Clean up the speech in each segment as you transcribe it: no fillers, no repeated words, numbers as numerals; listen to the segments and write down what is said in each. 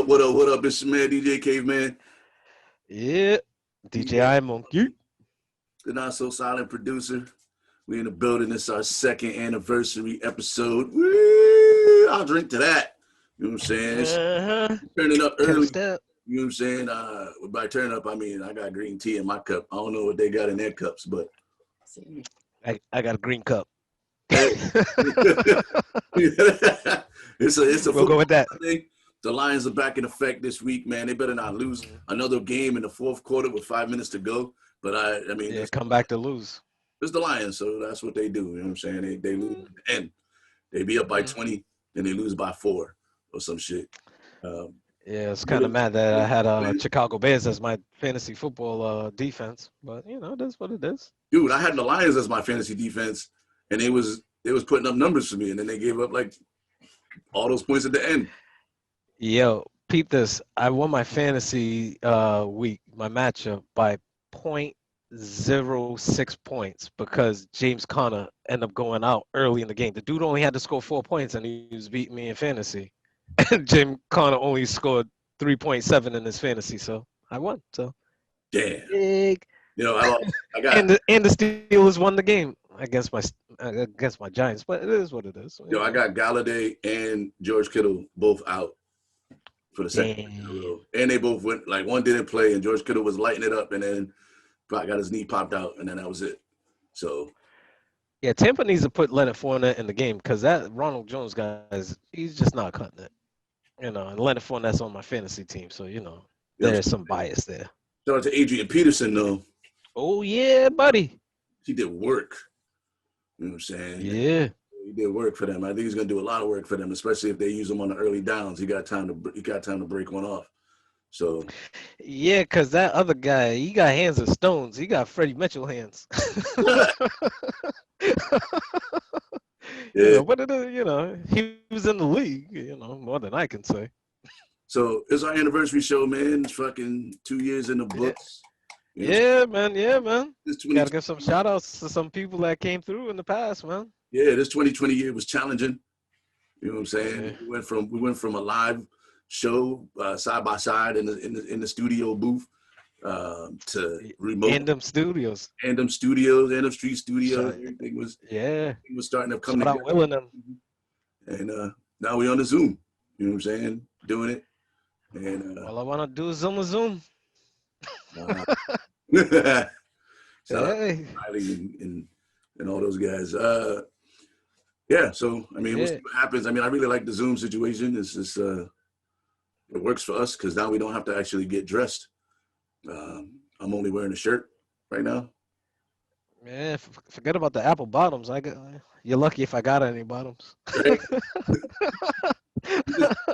What up? It's your man, DJ Caveman. Yeah, DJI Monkey. The not so silent producer. We in the building. It's our second anniversary episode. Woo! I'll drink to that. You know what I'm saying? Turning up early. Step. You know what I'm saying? By turn up, I mean I got green tea in my cup. I don't know what they got in their cups, but I got a green cup. it's a We'll go with that. thing. The Lions are back in effect this week, man. They better not lose another game in the fourth quarter with 5 minutes to go. But I mean, Yeah, come back to lose. It's the Lions, so that's what they do. You know what I'm saying? They lose at the end. They be up by 20, then they lose by 4 or some shit. Yeah, it's kind of mad that I had Chicago Bears as my fantasy football defense, but you know that's what it is. Dude, I had the Lions as my fantasy defense, and they was putting up numbers for me, and then they gave up like all those points at the end. Yo, peep this. I won my fantasy week, my matchup by 0.06 points because James Conner ended up going out early in the game. The dude only had to score 4 points, and he was beating me in fantasy. And James Conner only scored 3.7 in his fantasy, so I won. So damn. Big. You know, I got and the Steelers won the game against my Giants, but it is what it is. Yo, I got Galladay and George Kittle both out for the second week in a row. And they both went, like one didn't play, and George Kittle was lighting it up, and then got his knee popped out, and then that was it. So yeah, Tampa needs to put Leonard Fournette in the game because that Ronald Jones guy he's just not cutting it. You know, and Leonard Fournette's on my fantasy team, so you know there's some bias there. Shout out to Adrian Peterson though. Oh yeah, buddy. He did work. You know what I'm saying? Yeah. He did work for them. I think he's gonna do a lot of work for them, especially if they use him on the early downs. He got time to break one off. So yeah, because that other guy, he got hands of stones. He got Freddie Mitchell hands. yeah, but he was in the league, more than I can say. So it's our anniversary show, man. It's fucking 2 years in the books. Yeah, man. Gotta give some shout outs to some people that came through in the past, man. Yeah, this 2020 year was challenging. You know what I'm saying? Yeah. We went from a live show side by side in the studio booth to remote Andom Studios, Andom Street Studios. Everything was starting to come together. Will and them. And now we're on the Zoom. You know what I'm saying? Doing it. And all I want to do is Zoom. Shout out to Riley and all those guys. Yeah, so I mean, we'll see what happens. I mean, I really like the Zoom situation. It's just it works for us because now we don't have to actually get dressed. I'm only wearing a shirt right now. Yeah, forget about the Apple bottoms. You're lucky if I got any bottoms. Right?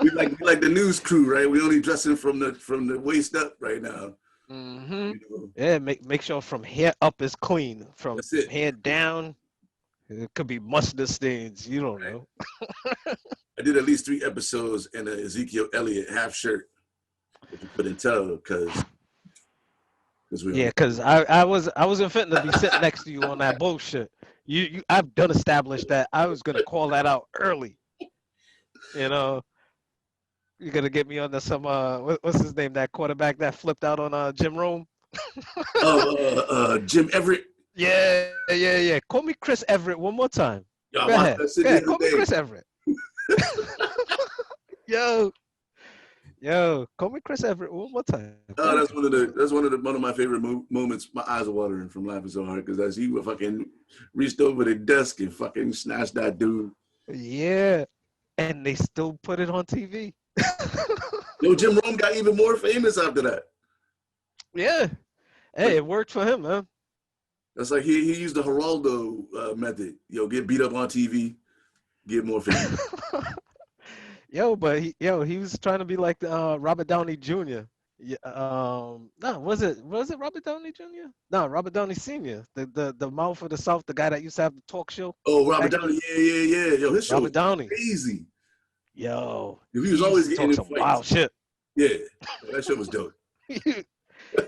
we like the news crew, right? We only dressing from the waist up right now. Mm-hmm. You know? Yeah, make sure from hair up is clean. From hair down, it could be mustard stains. You don't know. I did at least 3 episodes in an Ezekiel Elliott half shirt, if you couldn't tell, because I wasn't fitting to be sitting next to you on that bullshit. I've done established that I was gonna call that out early. You know, you're gonna get me on some what's his name, that quarterback that flipped out on Jim Rome. Jim Everett. Yeah. Call me Chris Everett one more time. Yo, Go ahead. Call me Chris Everett. Yo, call me Chris Everett one more time. Oh, that's one of my favorite moments. My eyes are watering from laughing so hard because as he fucking reached over the desk and fucking snatched that dude. Yeah, and they still put it on TV. Yo, Jim Rome got even more famous after that. Yeah, hey, it worked for him, man. That's like he used the Geraldo method. Yo, get beat up on TV, get more famous. But he was trying to be like Robert Downey Jr. No, was it Robert Downey Jr.? No, Robert Downey Sr. The mouth of the South, the guy that used to have the talk show. Oh, Robert Downey, yeah. Yo, his show Robert Downey, crazy. Yo, he was always getting some wild shit. Yeah, that shit was dope.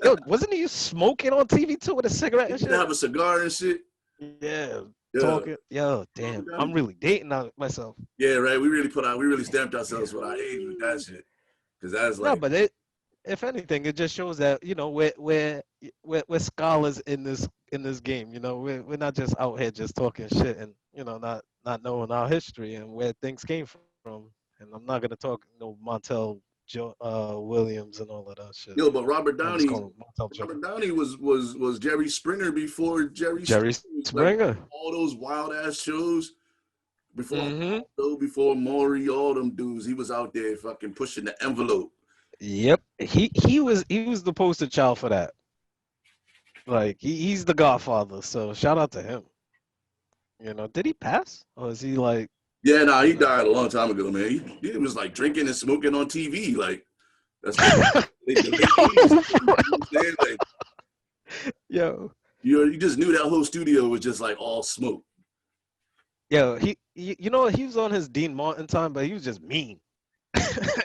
Yo, wasn't he smoking on TV too with a cigarette and shit? Have a cigar and shit. Yeah. Talking. Yo, damn, I'm really dating myself. Yeah, right. We really stamped ourselves with our age with that shit. because that's No, like, but if anything, it just shows that we're scholars in this game. We're not just out here just talking shit and not knowing our history and where things came from. And I'm not gonna talk Montel Williams and all of that shit. yo, but Robert I just Downey, call him Montel Joe. Robert Downey was Jerry Springer before Jerry Jerry Springer. Like Springer. all those wild ass shows before Mm-hmm. Aldo, before Maury, all them dudes. He was out there fucking pushing the envelope. Yep. He was the poster child for that. Like he's the Godfather. So shout out to him. Did he pass or is he like? Yeah, nah, he died a long time ago, man. He was like drinking and smoking on TV. Like that's the late 80s. You know what I'm saying? Like, Yo. you just knew that whole studio was just like all smoke. Yo, he was on his Dean Martin time, but he was just mean.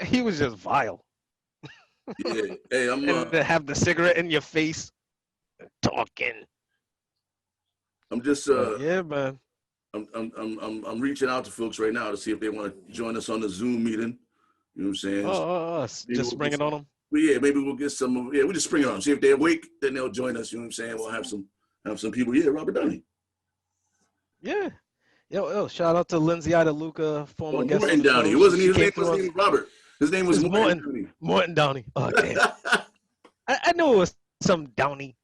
He was just vile. Yeah. Hey, And to have the cigarette in your face, talking. I'm just yeah, man. I'm reaching out to folks right now to see if they want to join us on the Zoom meeting. You know what I'm saying? Just spring it on them. Well, yeah, maybe we'll get some. Yeah, we just spring it on them. See if they're awake, then they'll join us. You know what I'm saying? We'll have some people. Yeah, Robert Downey. Yeah. Yo, shout out to Lindsay Ida Luca, former guest. Morton Downey. It wasn't his name was Robert. His name was Morton Downey. Morton Downey. Oh damn. I knew it was some Downey.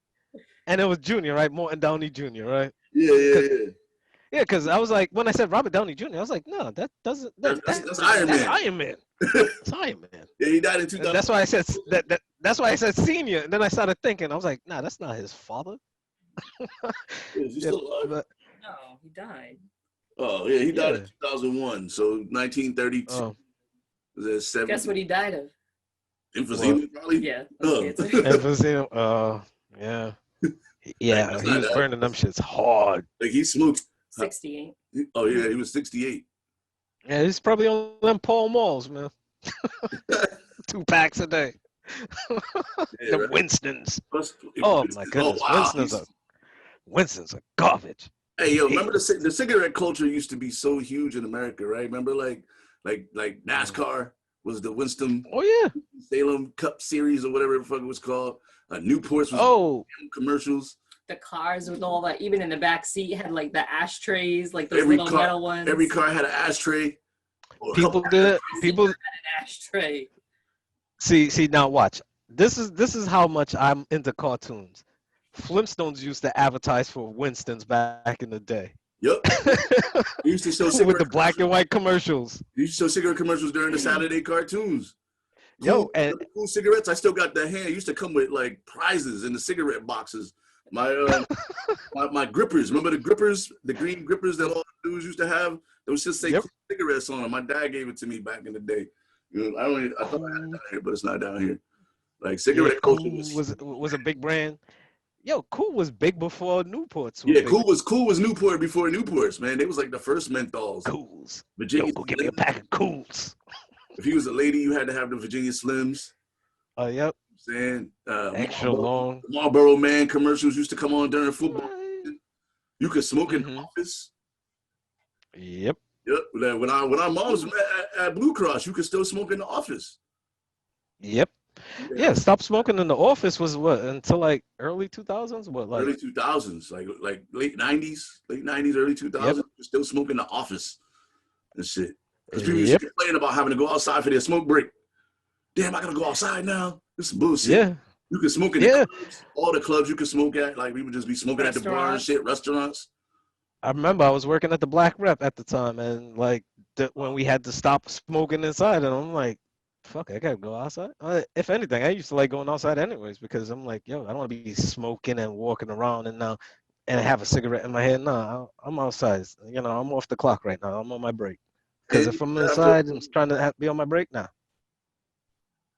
And it was Junior, right? Morton Downey Jr., right? Yeah. Yeah, because I was like, when I said Robert Downey Jr., I was like, no, that doesn't. That's Iron Man. That's Iron Man. It's Iron Man. Yeah, he died in 2000. That's why I said that. That's why I said senior. And then I started thinking, I was like, nah, that's not his father. Is he still alive? No, he died. Oh yeah, he died in 2001. So 1932. Oh. Guess what he died of? Emphysema, probably. Yeah. Emphysema. Yeah. Yeah, he was burning them shits hard. Like he smoked. 68. Oh yeah, he was 68. Yeah, he's probably on them Pall Malls, man. 2 packs a day. Yeah, the Winston's. Plus, Oh my goodness, wow. Winston's are garbage. Hey yo, remember the cigarette culture used to be so huge in America, right? Remember like NASCAR was the Winston Salem Cup Series or whatever the fuck it was called. Newport's was commercials. The cars with all that, even in the back seat, had like the ashtrays, like those little metal ones. Every car had an ashtray. People did. People had an ashtray. See. Now watch. This is how much I'm into cartoons. Flintstones used to advertise for Winston's back in the day. Yep. They used to show with the black and white commercials. They used to show cigarette commercials during the Saturday cartoons. And cool cigarettes. I still got the hand. It used to come with like prizes in the cigarette boxes. My my grippers. Remember the grippers, the green grippers that all the dudes used to have? Those just say cool cigarettes on them. My dad gave it to me back in the day. You know, I thought I had it down here, but it's not down here. Like cigarette culture was a big brand. Yo, Cool was big before Newports. Yeah, Cool was Newport before Newports, man. They was like the first menthols. Cools. Virginia. Yo, go get me a pack of Cools. If you was a lady, you had to have the Virginia Slims. Oh, yep. Saying extra long. Marlboro Man commercials used to come on during football. You could smoke in the office. Yep. Yep. When our moms met at Blue Cross, you could still smoke in the office. Yep. Yeah, stop smoking in the office was what until like early 2000s. What like early 2000s, like late 90s, early 2000s. You're still smoking in the office and shit. Because people used to complain about having to go outside for their smoke break. Damn, I gotta go outside now. This is bullshit. Yeah. You can smoke in the clubs, all the clubs you can smoke at. Like we would just be smoking at the bar and shit, restaurants. I remember I was working at the Black Rep at the time, and like when we had to stop smoking inside, and I'm like, fuck, I gotta go outside. If anything, I used to like going outside anyways because I'm like, yo, I don't want to be smoking and walking around and have a cigarette in my hand. No, I'm outside. You know, I'm off the clock right now. I'm on my break. Because if I'm inside, I'm trying to be on my break now.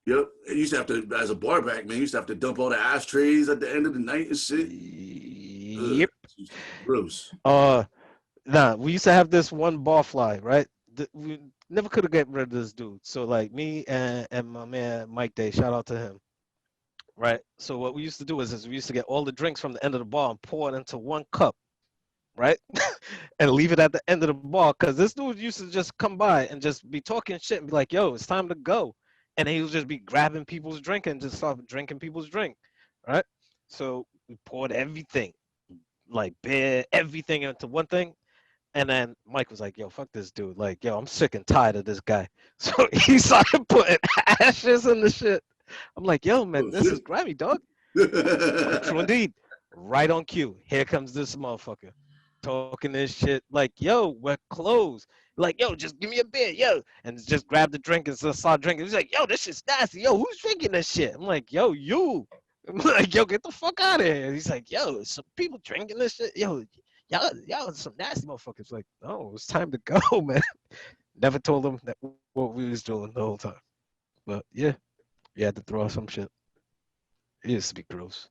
Yep. You used to have to, as a bar back, man, you used to have to dump all the ashtrays at the end of the night and shit. Yep. Gross. Nah, we used to have this one barfly, right? We never could have get rid of this dude. So like me and my man Mike Day, shout out to him. Right. So what we used to do is we used to get all the drinks from the end of the bar and pour it into one cup, right? And leave it at the end of the bar because this dude used to just come by and just be talking shit and be like, yo, it's time to go. and he would just be grabbing people's drink and just start drinking people's drink, right? So we poured everything, like beer, everything into one thing. And then Mike was like, yo, fuck this dude. Like, yo, I'm sick and tired of this guy. So he started putting ashes in the shit. I'm like, yo, man, this is Grammy, dog. True indeed. Right on cue. Here comes this motherfucker talking this shit. Like, yo, we're closed. Like, yo, just give me a beer, yo. And just grab the drink and just start drinking. He's like, yo, this shit's nasty. Yo, who's drinking this shit? I'm like, yo, you. I'm like, yo, get the fuck out of here. He's like, yo, some people drinking this shit. Yo, y'all some nasty motherfuckers. Like, no, it's time to go, man. Never told them that what we was doing the whole time. But yeah, you had to throw out some shit. It used to be gross.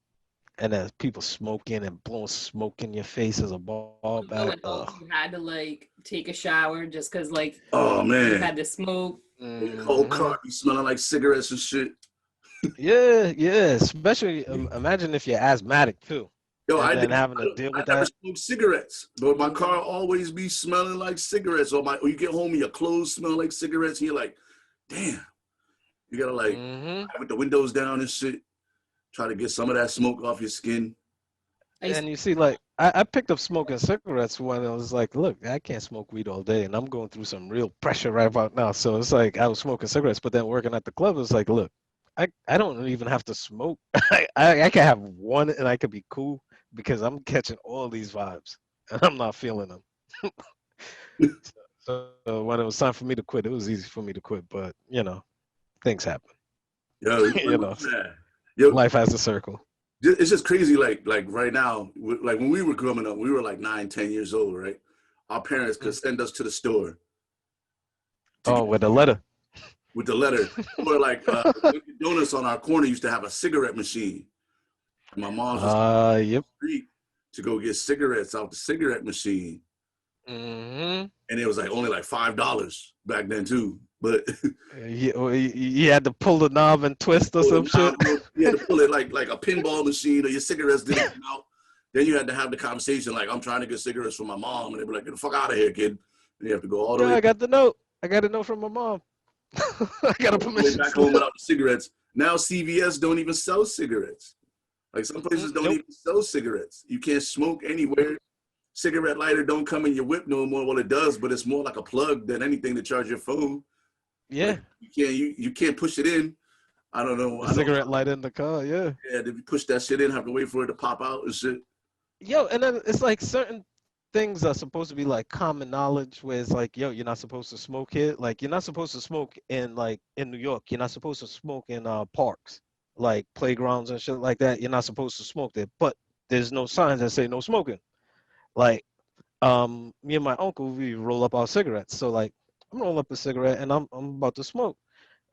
And then people smoking and blowing smoke in your face as a ball back. You had to like take a shower just because like oh man, you had to smoke. The whole car be smelling like cigarettes and shit. Yeah, especially imagine if you're asthmatic too. Yo, I didn't having to deal with that. I never smoked cigarettes, but my car always be smelling like cigarettes. Or you get home and your clothes smell like cigarettes, and you're like, damn. You gotta like have the windows down and shit. Try to get some of that smoke off your skin. And you see, like, I picked up smoking cigarettes when I was like, look, I can't smoke weed all day, and I'm going through some real pressure right about now. So it's like I was smoking cigarettes, but then working at the club, it's like, look, I don't even have to smoke. I can have one, and I could be cool because I'm catching all these vibes, and I'm not feeling them. so when it was time for me to quit, it was easy for me to quit, but, you know, things happen. Yo, you know. Yo, life has a circle. It's just crazy. Like right now, like when we were growing up, we were like 9, 10 years old, right? Our parents could send us to the store. With a letter. With the letter, or like donuts on our corner used to have a cigarette machine. And my mom was yep. street to go get cigarettes out the cigarette machine. And it was like only like $5 back then too. But you had to pull the knob and twist or some shit. You had to pull it like a pinball machine, or your cigarettes didn't come out. Then you had to have the conversation like, I'm trying to get cigarettes for my mom, and they'd be like, get the fuck out of here, kid. And you have to go all the way. I got the note. I got a note from my mom. I got a permission. Back home without the cigarettes. Now CVS don't even sell cigarettes. Like some places don't even sell cigarettes. You can't smoke anywhere. Cigarette lighter don't come in your whip no more. Well, it does, but it's more like a plug than anything to charge your phone. Yeah. Like you can't push it in. I don't know. A cigarette lighter in the car, yeah. Yeah, if you push that shit in, have to wait for it to pop out and shit. Yo, and then it's like certain things are supposed to be like common knowledge where it's like, yo, you're not supposed to smoke here. Like you're not supposed to smoke in New York. You're not supposed to smoke in parks, like playgrounds and shit like that. You're not supposed to smoke there. But there's no signs that say no smoking. Like me and my uncle, we roll up our cigarettes. So like I'm rolling up a cigarette and I'm about to smoke.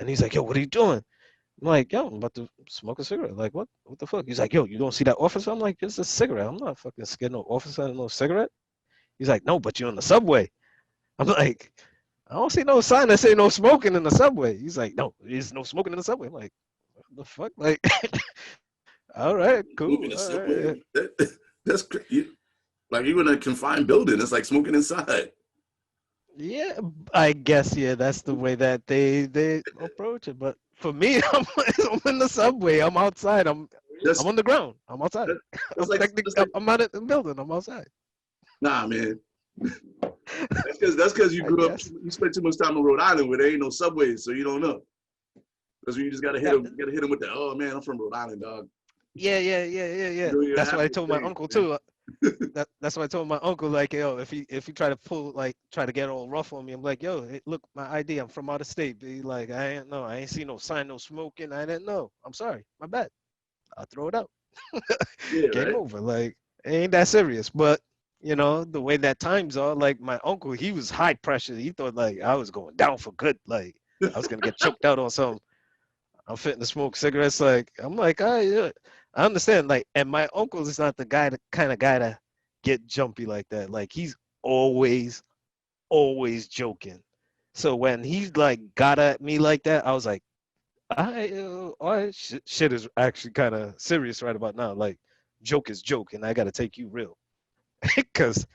And he's like, yo, what are you doing? I'm like, yo, I'm about to smoke a cigarette. Like, what the fuck? He's like, yo, you don't see that officer? I'm like, it's a cigarette. I'm not fucking scared no officer and no cigarette. He's like, no, but you're in the subway. I'm like, I don't see no sign that say no smoking in the subway. He's like, no, there's no smoking in the subway. I'm like, what the fuck? Like, all right, cool. All right. That's crazy. Like even in a confined building, it's like smoking inside. Yeah, I guess, yeah, that's the way that they approach it. But for me, I'm in the subway. I'm outside. I'm on the ground. I'm outside. I'm out of the building. I'm outside. Nah, man. That's because you grew up. You spent too much time in Rhode Island where there ain't no subways, so you don't know. That's when you just gotta hit them. You gotta hit them with that. Oh man, I'm from Rhode Island, dog. Yeah. That's what I told my uncle too. That's what I told my uncle. Like, yo, if he try to get all rough on me, I'm like, yo, look, my ID. I'm from out of state. Be like, I ain't see no sign, no smoking. I didn't know. I'm sorry, my bad. I'll throw it out. Game over. Like, it ain't that serious. But you know, the way that times are, like my uncle, he was high pressure. He thought like I was going down for good. Like I was gonna get choked out on something. I'm fitting to smoke cigarettes. Like I'm like, I understand. Like, and my uncle is not the kind of guy to get jumpy like that. Like he's always joking. So when he like got at me like that, I was like, all right, shit is actually kind of serious right about now. Like joke is joke, and I gotta take you real. Because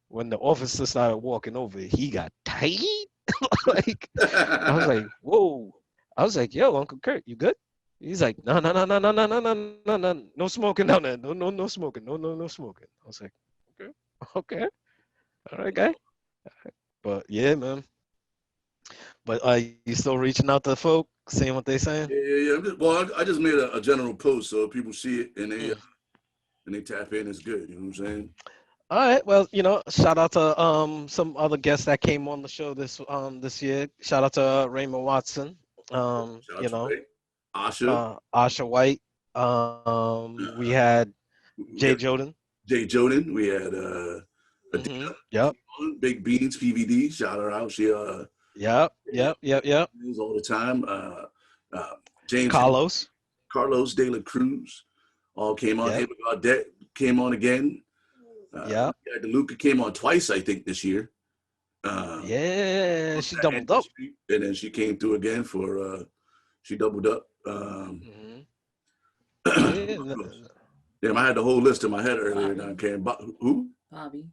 when the officer started walking over, he got tight. Like I was like, whoa. I was like, yo, Uncle Kurt, you good? He's like, no, no, no, no, no, no, no, no, no, no, no smoking down there. No, no, no smoking. No, no, no smoking. I was like, okay, okay, all right, guy. But yeah, man. But you still reaching out to folk, seeing what they saying? Yeah. Well, I just made a general post so if people see it and they tap in, it's good. You know what I'm saying? All right. Well, shout out to some other guests that came on the show this year. Shout out to Raymond Watson. Shout out to Ray, Asha. Asha White. We had We Jay got Jordan. Jay Jordan. We had Mm-hmm. Adina, Yep. Big Beans PVD. Shout her out. She Yep. news all the time. James Carlos De La Cruz all came on. Yep. Ava Gaudette came on again. Yep. DeLuca came on twice, I think, this year. Yeah, she doubled up. And then she came through again for she doubled up. Yeah. Damn, I had the whole list in my head earlier. Now, who? Bobby.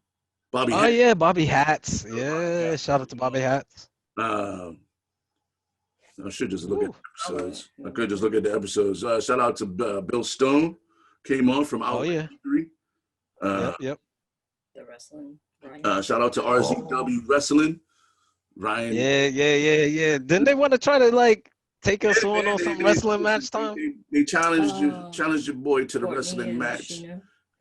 Bobby. Oh Hats. yeah, Bobby Hats. Yeah, shout out to Bobby Hats. I should just look at the episodes. I could just look at the episodes. Shout out to Bill Stone, came on from Outlet Victory. Yep. The wrestling. Shout out to RZW Wrestling. Ryan. Yeah. Didn't they want to try to take us on some wrestling match time? They challenged your boy to the wrestling match.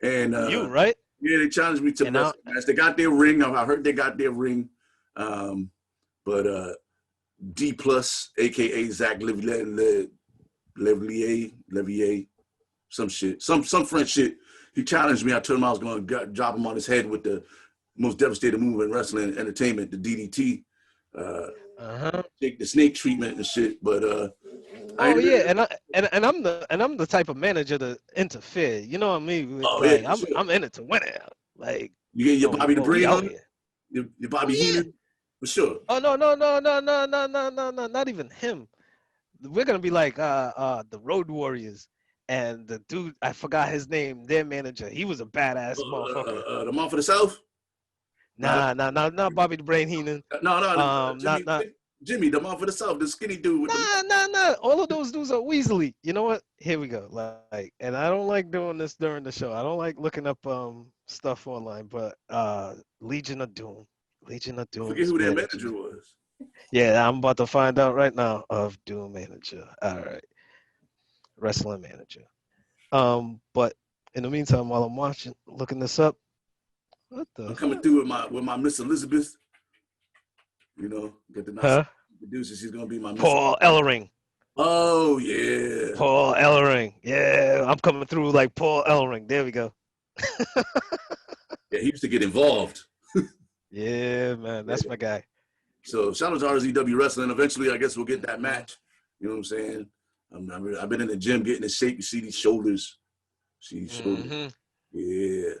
And you right? Yeah, they challenged me to the wrestling match. They got their ring. I heard they got their ring. But D plus, aka Zach Levier, some shit, some French shit. He challenged me. I told him I was going to drop him on his head with the most devastating move in wrestling entertainment, the DDT. Take the snake treatment and shit. But I'm the type of manager to interfere. You know what I mean? I'm in it to win it. Like you get your Bobby the Brain on, your Bobby Heenan. For sure. Oh no, not even him. We're gonna be like the Road Warriors and the dude, I forgot his name, their manager. He was a badass motherfucker. The Mom for the South? Nah, not Bobby the Brain Heenan. No, Jimmy, the Mom for the South, the skinny dude with Nah. All of those dudes are Weasley. You know what? Here we go. And I don't like doing this during the show. I don't like looking up stuff online, but Legion of Doom. Legion of Doom. I forget who their manager was. Yeah, I'm about to find out right now of Doom manager. All right. Wrestling manager. But in the meantime, while I'm looking this up, I'm coming through with my Miss Elizabeth. You know, get the nice producer. She's gonna be my Miss Paul Ellering. Oh yeah. Paul Ellering. Yeah, I'm coming through like Paul Ellering. There we go. Yeah, he used to get involved. Yeah, man, that's my guy. So shout out to RZW Wrestling. Eventually, I guess we'll get that match. You know what I'm saying? I've been in the gym getting in shape. You see these shoulders. See these shoulders. Yeah.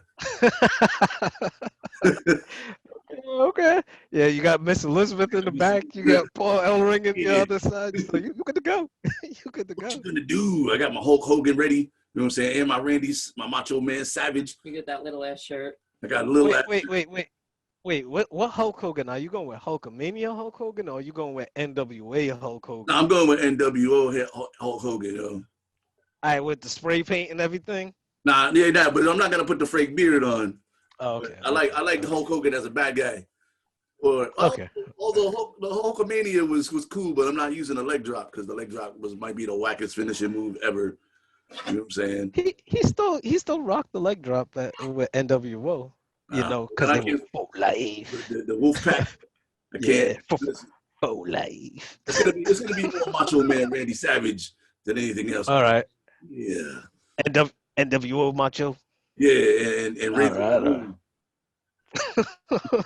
Okay. Yeah, you got Miss Elizabeth in the back. You got Paul Ellering in the other side. So you good to go. You good to go. What you gonna do? I got my Hulk Hogan ready. You know what I'm saying? And my my Macho Man Savage. You get that little ass shirt. I got a little. Wait. What Hulk Hogan? Are you going with Hulkamania Hulk Hogan, or are you going with NWA Hulk Hogan? No, I'm going with NWO Hulk Hogan, yo. All right, with the spray paint and everything. But I'm not gonna put the fake beard on. Oh, okay. I like the Hulk Hogan as a bad guy. Although the Hulkamania was cool, but I'm not using the leg drop because the leg drop might be the wackest finishing move ever. You know what I'm saying? He still rocked the leg drop with NWO. You know, because they were for life. The Wolf Pack. I can't. For life. It's gonna be more Macho Man Randy Savage than anything else. All right. Yeah. NWO Macho. Yeah, and Razor Ramon.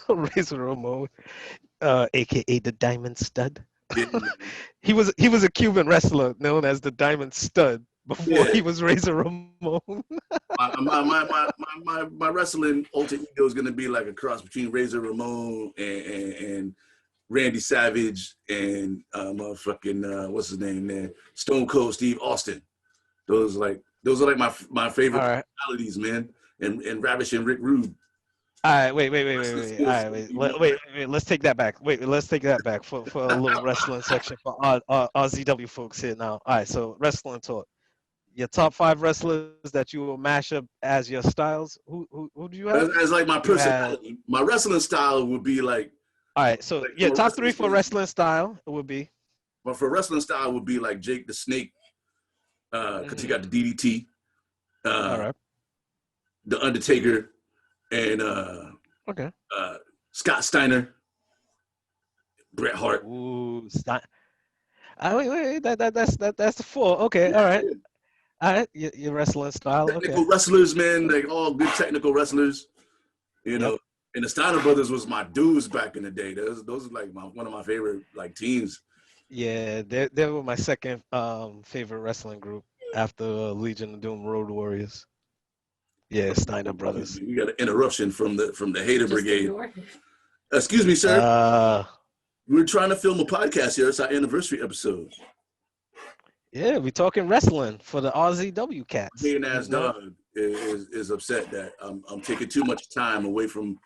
Razor Ramon, aka the Diamond Stud. Yeah. He was a Cuban wrestler known as the Diamond Stud before he was Razor Ramon. my wrestling alter ego is gonna be like a cross between Razor Ramon and Randy Savage and what's his name there? Stone Cold Steve Austin. Those are like my favorite personalities, man. And Ravishing Rick Rude. All right, wait. All Wrestling right, skills. wait. Let's take that back. Wait, let's take that back for a little wrestling section for our ZW folks here now. All right, so wrestling talk. Your top 5 wrestlers that you will mash up as your styles. Who do you have? As like my You had. personality, my wrestling style would be like All right, so from your a top wrestling 3 for standpoint. wrestling style it would be. But for wrestling style would be like Jake the Snake, because he got the DDT, All uh, right. the Undertaker, and Okay. Scott Steiner, Bret Hart. Ooh, stop. Wait. That's the 4. Okay. All right. All right. Your wrestling style. Okay. Technical wrestlers, man, like all good technical wrestlers. You Yep. know, and the Steiner brothers was my dudes back in the day. Those are like one of my favorite like teams. Yeah, they were my second favorite wrestling group after Legion of Doom Road Warriors. Yeah, Steiner Brothers. We got an interruption from the Hater Just Brigade. ignore it. Excuse me, sir. Uh, We're trying to film a podcast here. It's our anniversary episode. yeah, we talking wrestling for the RZW cats. Hating ass You know? dog is upset that I'm taking too much time away from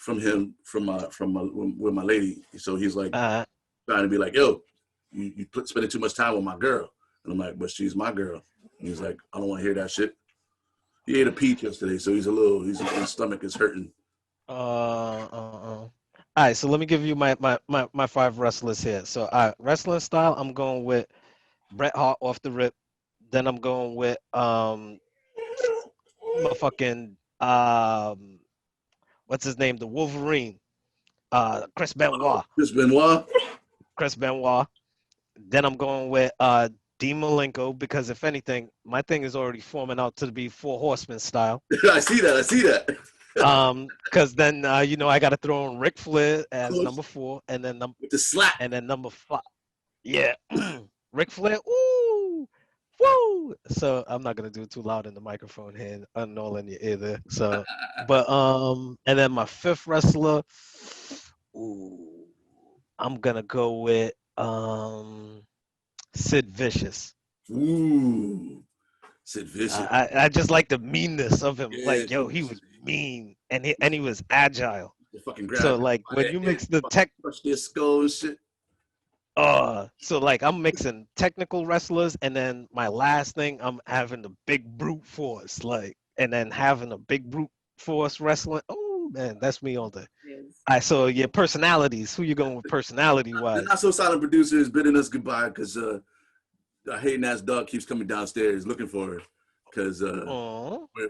him with my lady. So he's like trying to be like, yo, you spending too much time with my girl. And I'm like, but she's my girl. And he's like, I don't want to hear that shit. He ate a peach yesterday, so his stomach is hurting. All right, so let me give you my 5 wrestlers here. So, wrestling style, I'm going with Bret Hart off the rip. Then I'm going with motherfucking what's his name? The Wolverine. Chris Benoit. Chris Benoit. Then I'm going with Dean Malenko, because if anything, my thing is already forming out to be 4 Horsemen style. I see that. Because then I got to throw in Ric Flair as number 4, and then with the slap, and then number 5. Yeah, Ric Flair. Ooh, woo. So I'm not gonna do it too loud in the microphone here, annulling you either. So, but and then my 5th wrestler. Ooh, I'm gonna go with Sid Vicious. Ooh, Sid Vicious. I just like the meanness of him. Yeah, like, yo, he was mean and he was agile. Fucking So like when you mix the tech, crush their skull and shit. So like I'm mixing technical wrestlers, and then my last thing I'm having the big brute force, like, and then having a big brute force wrestling. Oh man, that's me all day. All right, so your personalities. Who you going with personality wise? The Not So Silent producer is bidding us goodbye because a hating ass dog keeps coming downstairs looking for her because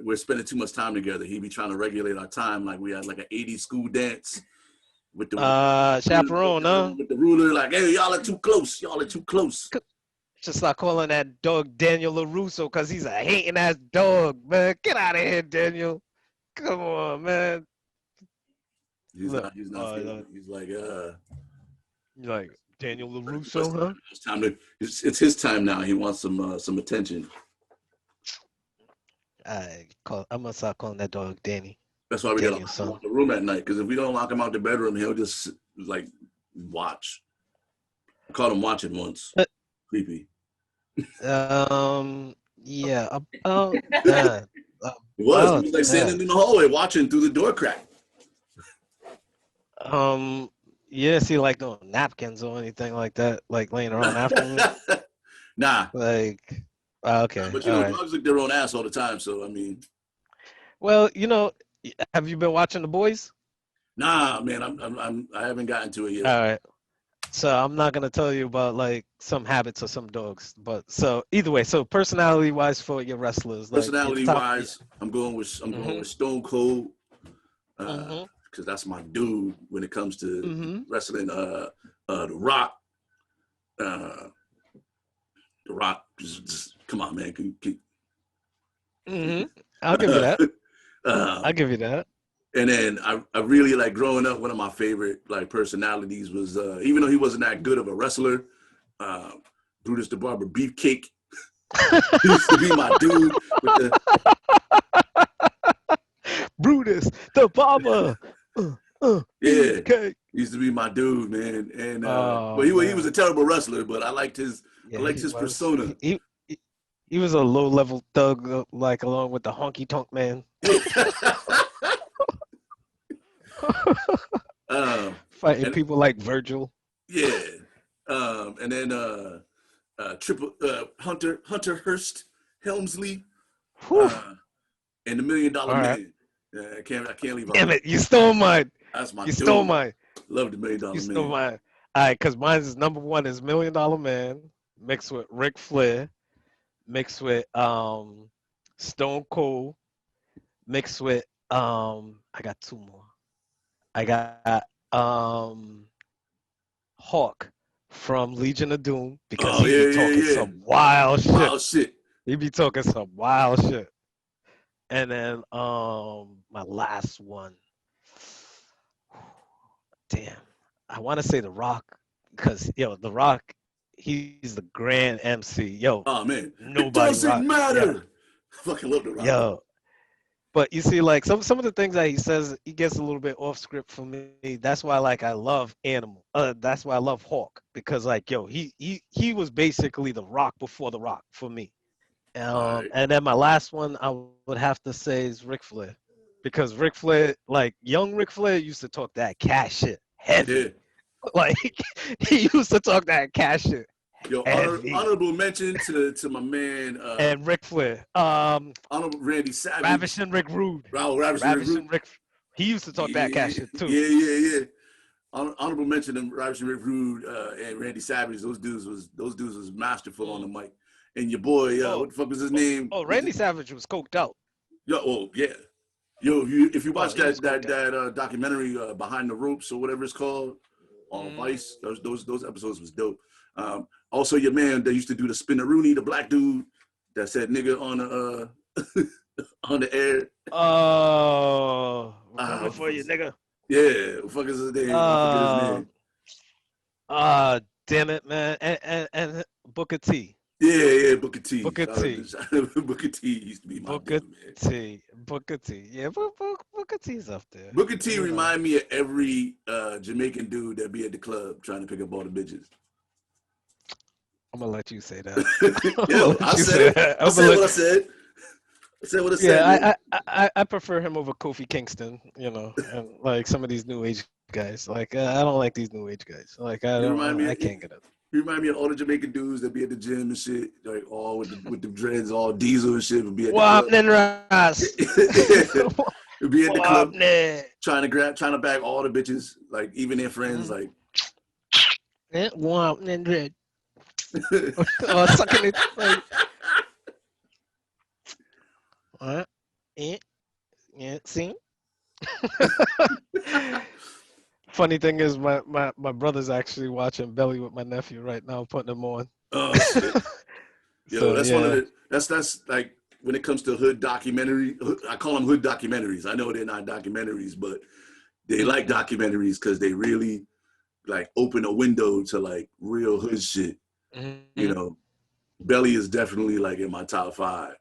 we're spending too much time together. He be trying to regulate our time like we had like an 80s school dance with the chaperone, with the ruler, like, hey, y'all are too close. Just start calling that dog Daniel LaRusso because he's a hating ass dog, man. Get out of here, Daniel. Come on, man. He's not. He's like, you're like Daniel LaRusso, huh? It's time to. It's his time now. He wants some attention. I'm gonna start calling that dog Danny. That's why we gotta lock him out the room at night. Because if we don't lock him out the bedroom, he'll just like watch. I caught him watching once. Creepy. Yeah. He was like standing in the hallway watching through the door crack. Yeah, see, like no napkins or anything like that, like laying around afterwards. Nah. Like, okay. But dogs lick their own ass all the time, so I mean. Well, have you been watching The Boys? Nah, man, I haven't gotten to it yet. All right. So I'm not gonna tell you about like some habits of some dogs, but so either way, so personality wise for your wrestlers. Personality wise, I'm going with Stone Cold. Because that's my dude when it comes to wrestling. The Rock. The Rock. Just come on, man. I'll give you that. I'll give you that. And then I really like growing up. One of my favorite like personalities was even though he wasn't that good of a wrestler, Brutus the Barber Beefcake. He used to be my dude. Brutus the Barber. Yeah, he used to be my dude, man. And but he was a terrible wrestler, but I liked his persona. He was a low level thug, like along with the honky tonk man. Fighting and, people like Virgil. yeah. And then Hunter Hearst Helmsley, Whew. and the $1 Million All right. Man. I can't leave out. Damn it, you stole mine. That's my You dude. stole mine. Love the $1 Million You Man. stole mine. All right, because mine is number one is $1 Million Man mixed with Ric Flair, mixed with Stone Cold, mixed with I got two more. I got Hawk from Legion of Doom because Oh he be yeah, talking yeah. some wild shit. Wild shit. He be talking some wild shit. And then my last one. Damn. I want to say The Rock because The Rock, he's the grand MC. Yo, Oh man, it nobody doesn't rock. Yeah. matter. I fucking love the Rock. Yo. But you see, like some of the things that he says, he gets a little bit off script for me. That's why, like, I love Animal. That's why I love Hawk because, like, yo, he was basically the Rock before the Rock for me. Right. And then my last one, I would have to say is Ric Flair, because Ric Flair, like young Ric Flair, used to talk that cash shit heavy. Yeah. Like he used to talk that cash shit. Yo, honorable mention to my man and Ric Flair. Honorable Randy Savage. Ravishing Rick Rude. Ravishing Rick. He used to talk that cash shit too. Yeah. Honorable mention to Ravishing Rick Rude and Randy Savage. Those dudes was masterful on the mic. And your boy, what the fuck was his name? Oh, Randy Savage was coked out. Yo, yeah. Yo, if you watch that documentary Behind the Ropes or whatever it's called on Vice, those episodes was dope. Also, your man that used to do the Spinneroonie, the black dude that said nigga on the on the air. Oh, coming for you, nigga. Yeah, what the fuck is his name? I forget his name. Damn it, man. And Booker T. Yeah, Booker T. Booker T. Booker T used to be my dude, man. Booker T. Yeah, Booker T's up there. Booker T remind me of every Jamaican dude that be at the club trying to pick up all the bitches. I'm gonna let you say that. Yo, I said what I said. I said what I said. Yeah, I prefer him over Kofi Kingston, and like some of these new age guys. Like I don't like these new age guys. Like I can't get it. You remind me of all the Jamaican dudes that be at the gym and shit, like all with the dreads, all diesel and shit, would be at the club. Be at the club trying to bag all the bitches, like even their friends, like. Sucking it. Like, yeah, see. Funny thing is, my brother's actually watching Belly with my nephew right now, putting them on. Oh shit! Yo, that's one of the that's like when it comes to hood documentary. I call them hood documentaries. I know they're not documentaries, but they like documentaries because they really like open a window to like real hood shit. Mm-hmm. Belly is definitely like in my top 5.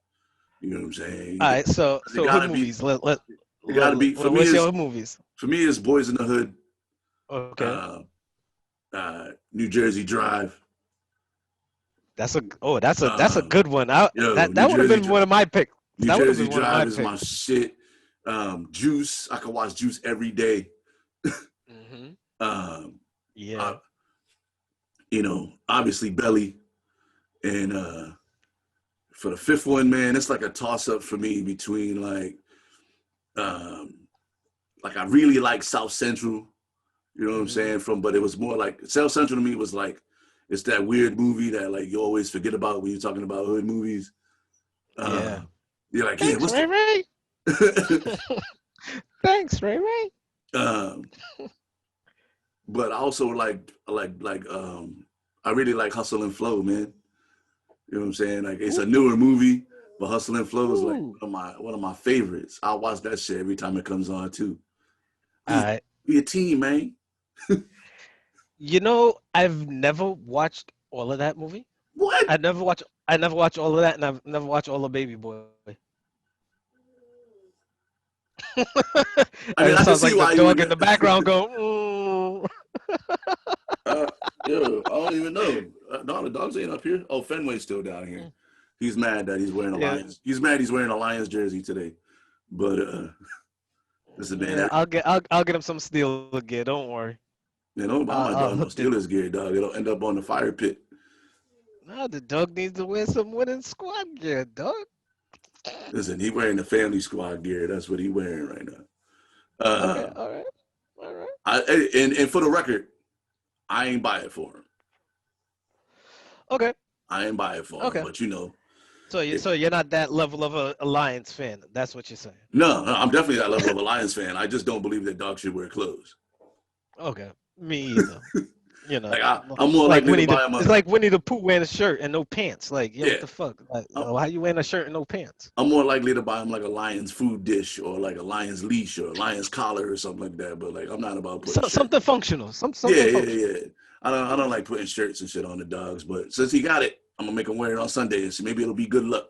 You know what I'm saying? All right, so hood movies. It gotta be for me. What's your movies? For me, it's Boys in the Hood. Okay. New Jersey Drive. That's a good one. That would have been one of my picks. New Jersey Drive is my shit. Juice. I can watch Juice every day. Yeah. Obviously Belly, and for the 5th one, man, it's like a toss up for me between like I really like South Central. You know what I'm saying? But it was more like South Central to me was like it's that weird movie that like you always forget about when you're talking about hood movies. Yeah. You're like, thanks, what's Ray? Thanks, Ray. But I also like I really like Hustle and Flow, man. You know what I'm saying? Like it's a newer movie, but Hustle and Flow is like one of my favorites. I watch that shit every time it comes on too. Be a team, man. I've never watched all of that movie. What? I never watched all of that, and I've never watched all of Baby Boy. I sounds like the dog in the background going. Yo, I don't even know. No, the dogs ain't up here. Oh, Fenway's still down here. He's mad that he's wearing a Lions. He's mad he's wearing a Lions jersey today. But Listen, man, Yeah, I'll get him some Steelers gear. Don't worry. man, don't buy my I'll dog no hook the. Steelers gear, dog. It'll end up on the fire pit. Nah, the dog needs to wear some winning squad gear, dog. Listen, he wearing the family squad gear. That's what he wearing right now. Okay, all right, all right. And for the record, I ain't buy it for him. Okay, I ain't buy it for him. okay. But you know, So you're not that level of a Lions fan. That's what you're saying. no, I'm definitely that level of a Lions fan. I just don't believe that dog should wear clothes. Okay, me either. You know, Like I'm more like likely to Winnie the. buy him It's like Winnie the Pooh wearing a shirt and no pants. Like, yo, yeah. what the fuck? Like, I'm, how you wearing a shirt and no pants? I'm more likely to buy him like a Lion's food dish or like a Lion's leash or a Lion's collar or something like that. But like, I'm not about putting shirts. Something functional. Something Yeah, functional. yeah. I don't like putting shirts and shit on the dogs. But since he got it, I'm gonna make him wear it on Sundays. So maybe it'll be good luck.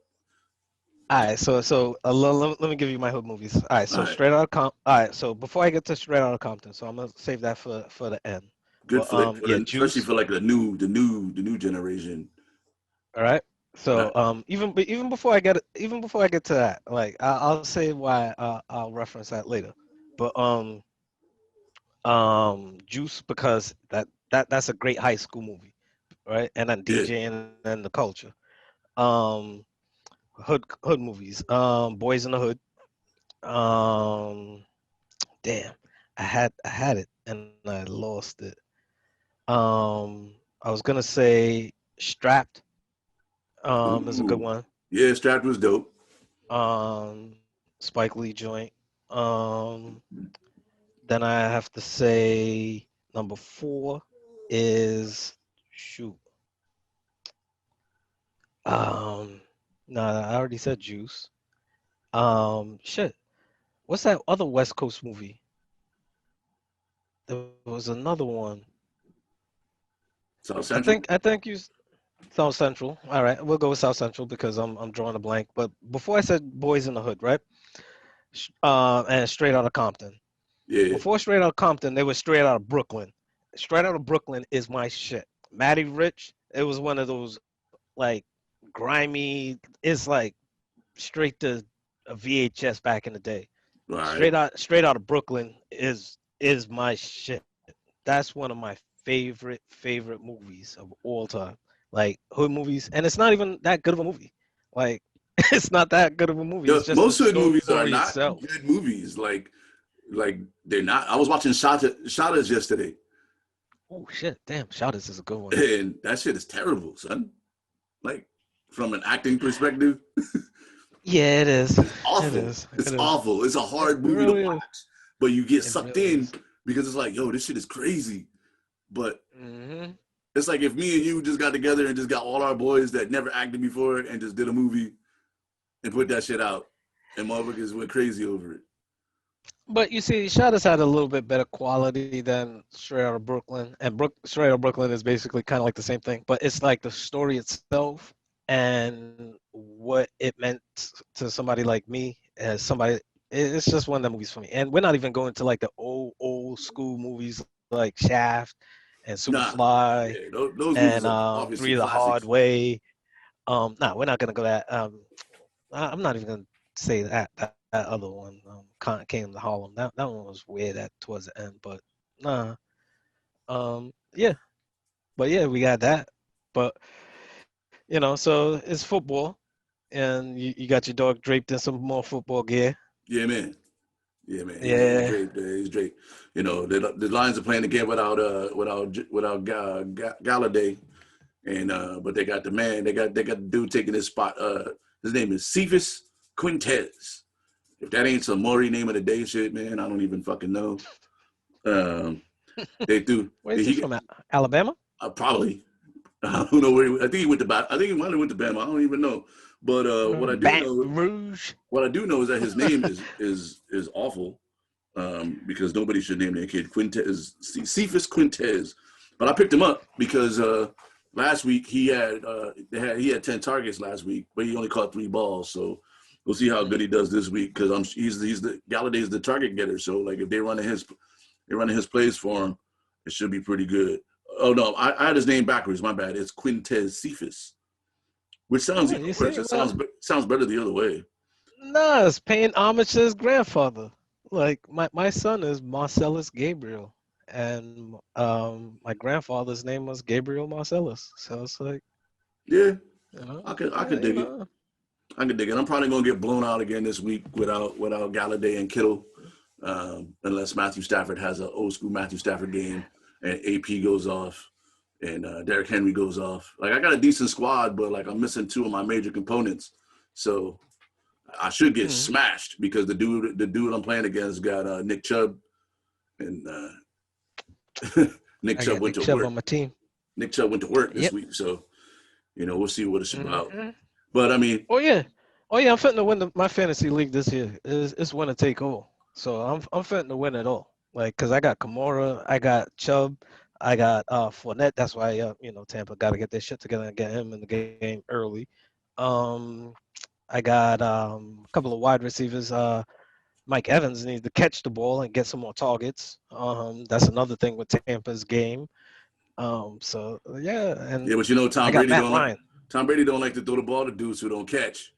All right, so let me give you my hood movies. All right, so All right, Straight Outta Compton. All right, so before I get to Straight Outta Compton, so I'm gonna save that for the end. good But flick yeah, especially Juice. for like the new generation. All right. All So right. even before I get to that, like I'll say why I'll reference that later. But Juice, because that's a great high school movie, right? And then Yeah, DJing and the culture. Um, hood movies. Boys in the Hood. Um, damn, I had it and I lost it. I was gonna say Strapped. Is a good ooh, one. yeah. Strapped was dope. Um, Spike Lee joint. Um, then I have to say number 4 is shoot. Um, no, I already said Juice. Shit. What's that other West Coast movie? There was another one. South Central. I think you South Central. All right, we'll go with South Central because I'm drawing a blank. But before I said Boys in the Hood, right? And Straight Outta Compton. Yeah, Before Straight Outta Compton, they were Straight Outta Brooklyn. Straight Outta Brooklyn is my shit. Matty Rich, it was one of those like grimy. It's like straight to a VHS back in the day. all right. Straight Outta Brooklyn is my shit. That's one of my favorite movies of all time. Like hood movies, and it's not even that good of a movie. Like it's not that good of a movie. Yo, It's just the most hood movies are story not itself. good movies. Like they're not. I was watching Shadas yesterday, Oh shit! Damn, Shouters is a good one. and that shit is terrible, son. Like from an acting perspective, Yeah, it is. it's It awful. is. It's It is. awful. It's a It hard movie to really is. watch, but you get It sucked really in is. because it's like, yo, this shit is crazy. But Hmm. it's like if me and you just got together and just got all our boys that never acted before and just did a movie and put that shit out, and motherfuckers went crazy over it. But you see, Shouters had a little bit better quality than Straight Outta Brooklyn, and Straight Outta Brooklyn is basically kind of like the same thing. But it's like the story itself and what it meant to somebody like me as somebody. It's just one of the movies for me. And we're not even going to like the old school movies like Shaft and Nah, Superfly yeah, those movies and are obviously Three the Hard classics. Way. No, we're not gonna go that. I'm not even gonna say that other one. Came to Harlem. That one was weird at towards the end, but nah. Yeah, but yeah, we got that. But so it's football, and you got your dog draped in some more football gear. Yeah, man. Yeah, man. He's Yeah. Drake. He's Drake. You know, the Lions are playing again without Galladay, and but they got the man. They got the dude taking his spot. His name is Cephas Quintez. If that ain't some Maury name of the day shit, man, I don't even fucking know. Um, they threw. Where is he He from? Alabama? probably. I don't know where. I think he went to. I think he might have went to Bama. I don't even know. But Baton Rouge. what I do know is that his name is awful. Because nobody should name their kid Quintez, Cephas Quintez. But I picked him up because last week he had 10 targets last week, but he only caught 3 balls. So we'll see how good he does this week because he's the Galladay's the target getter. So like if they're running his plays for him, it should be pretty good. Oh no, I had his name backwards. My bad. It's Quintez Cephas, which sounds Oh, even you worse. see? It Well, sounds better the other way. no, it's paying homage to his grandfather. like my son is Marcellus Gabriel, and my grandfather's name was Gabriel Marcellus. So it's like, Yeah, you know, I could dig it. I can dig it. I'm probably gonna get blown out again this week without Galladay and Kittle, unless Matthew Stafford has an old school Matthew Stafford game and AP goes off and Derrick Henry goes off. Like I got a decent squad, but like I'm missing two of my major components, so I should get smashed because the dude I'm playing against got Nick Chubb and Nick I Chubb got went Nick to Chubb work. on my team. Nick Chubb went to work this Yep. week, so we'll see what it's about. Mm-hmm. But I mean, Oh yeah, I'm fitting to win my fantasy league this year. It's winner take all. So I'm fitting to win it all. Like, cause I got Kamara, I got Chubb, I got Fournette. That's why Tampa got to get their shit together and get him in the game early. Um, I got a couple of wide receivers. Mike Evans needs to catch the ball and get some more targets. That's another thing with Tampa's game. So yeah, and yeah, but you know I got Matt Ryan. Tom Brady don't like to throw the ball to dudes who don't catch.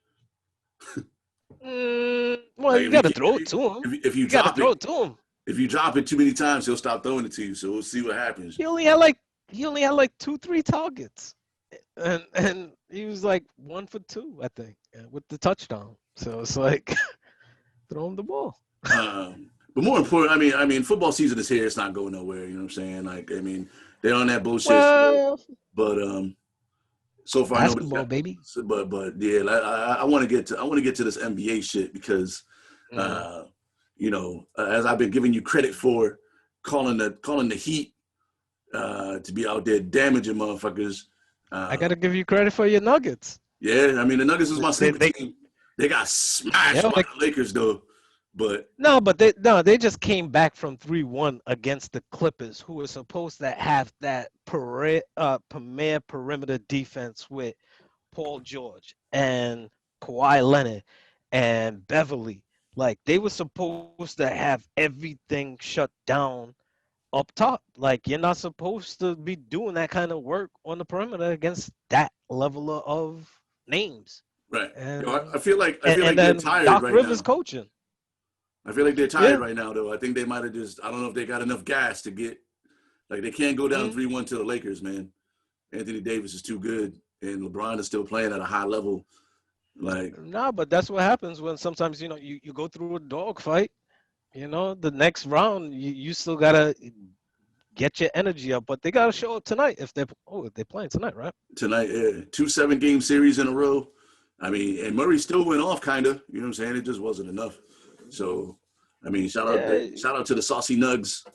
Well, Like you got to throw it to him. If you got to drop throw it it to him. if you drop it too many times, he'll stop throwing it to you. So we'll see what happens. He only had like 2-3 targets, and he was like 1 for 2, I think, with the touchdown. So it's like throw him the ball. But more important, I mean, football season is here. It's not going nowhere. You know what I'm saying? Like, I mean, they're on that bullshit. Well, but so far basketball, baby. But yeah, I want to get to this NBA shit because, as I've been giving you credit for calling the Heat to be out there damaging motherfuckers. I gotta give you credit for your Nuggets. Yeah, I mean the Nuggets is my sleeper team. They got smashed by the Lakers though. But they just came back from 3-1 against the Clippers, who were supposed to have that premier perimeter defense with Paul George and Kawhi Leonard and Beverly. Like, they were supposed to have everything shut down up top. Like, you're not supposed to be doing that kind of work on the perimeter against that level of names. Right. And, I feel like they're tired Doc right Rivers now. coaching. I feel like they're tired right now, though. I think they might have I don't know if they got enough gas to get, like, they can't go down 3-1 to the Lakers, man. Anthony Davis is too good, and LeBron is still playing at a high level. Like, no, but that's what happens when sometimes, you go through a dogfight. The next round, you still got to get your energy up, but they got to show up tonight if they're playing tonight, right? Tonight, 2 7-game series in a row. I mean, and Murray still went off, kind of. You know what I'm saying? It just wasn't enough. So, I mean, shout out to the Saucy Nugs.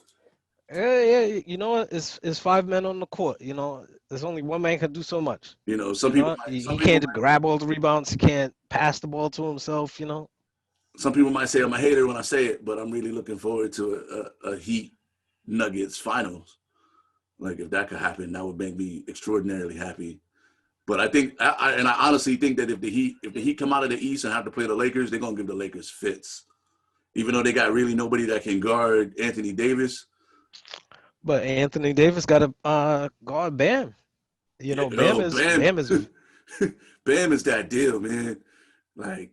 Yeah. You know what? It's 5 men on the court. There's only one man can do so much. Some people can't grab all the rebounds. He can't pass the ball to himself. Some people might say I'm a hater when I say it, but I'm really looking forward to a Heat Nuggets finals. Like, if that could happen, that would make me extraordinarily happy. But I think, I honestly think that if the Heat come out of the East and have to play the Lakers, they're gonna give the Lakers fits, even though they got really nobody that can guard Anthony Davis. But Anthony Davis got to guard Bam. Bam is Bam is that deal, man. Like,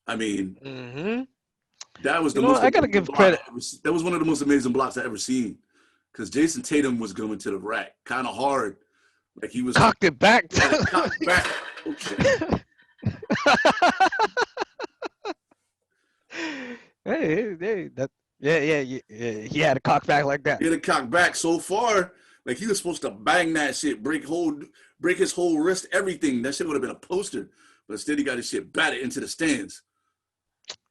I mean, that was the most. I gotta give credit. That was one of the most amazing blocks I ever seen, because Jason Tatum was going to the rack kind of hard. Like, he was cocked it back. Cocked back. Okay. Hey, that. Yeah. He had a cock back like that. He had a cock back so far, like he was supposed to bang that shit, break his whole wrist, everything. That shit would have been a poster, but instead he got his shit batted into the stands.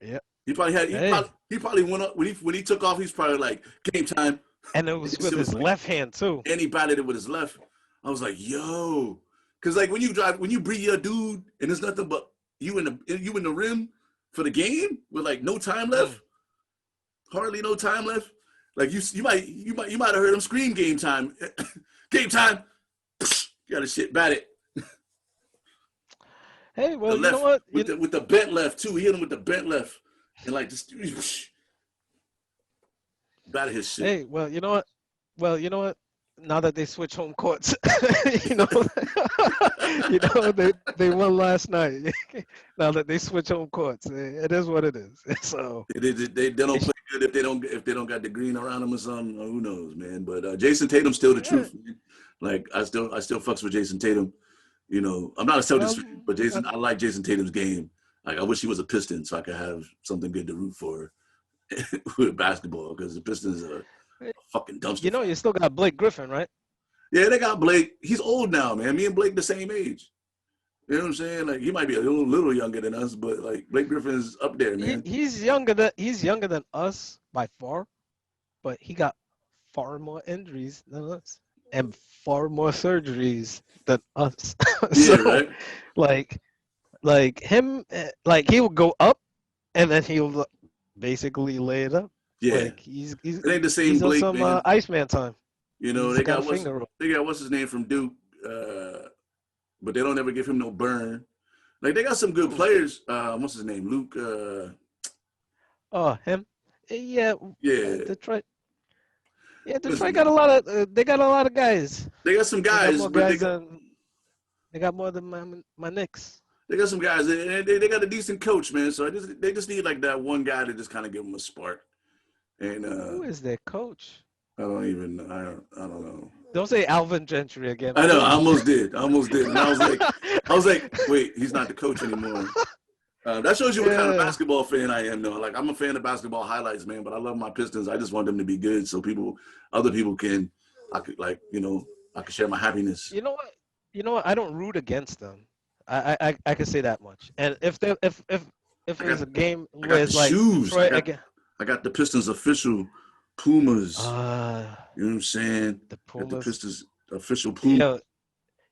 Yeah. He probably went up when he took off. He's probably like, game time. And it was with his left hand too. And he batted it with his left. I was like, yo, because like when you bring your dude and there's nothing but you in the rim for the game with like no time left, hardly no time left. Like you might have heard him scream game time, game time. Got his shit batted. Hey, well, you know what? With the bent left too. He hit him with the bent left and like just batted his shit. Hey, well, you know what? Now that they switch home courts, You know, they won last night. Now that they switch home courts, it is what it is. So they don't play good if they don't got the green around them or something. Who knows, man? But Jason Tatum's still the truth, man. Like I still fucks with Jason Tatum. You know, I'm not a Celtics fan, but I like Jason Tatum's game. Like I wish he was a Piston so I could have something good to root for with basketball because the Pistons are a fucking dumpster. You know, you still got Blake Griffin, right? Yeah, they got Blake. He's old now, man. Me and Blake the same age. You know what I'm saying? Like he might be a little younger than us, but like Blake Griffin's up there, man. He's younger than us by far, but he got far more injuries than us and far more surgeries than us. So, yeah, right. Like him, like he will go up and then he'll basically lay it up. Yeah, like he's it ain't the same he's Blake, on some man. Iceman time. You know, they got what's his name from Duke, but they don't ever give him no burn. Like they got some good players. What's his name? Luke. Oh, him? Yeah. Yeah. Detroit. Yeah, Detroit got a lot of. They got a lot of guys. They got some guys, they got more than my Knicks. They got some guys. They got a decent coach, man. So they just need like that one guy to just kind of give them a spark. And who is their coach? I don't know. Don't say Alvin Gentry again. I know. I almost did. And I was like, wait, he's not the coach anymore. That shows you what kind of basketball fan I am, though. Like I'm a fan of basketball highlights, man. But I love my Pistons. I just want them to be good, so other people can, I could share my happiness. You know what? I don't root against them. I can say that much. And if there's a game where it's like shoes. I got the Pistons official Pumas. You know what I'm saying? The Pumas. The Pistons official Pumas.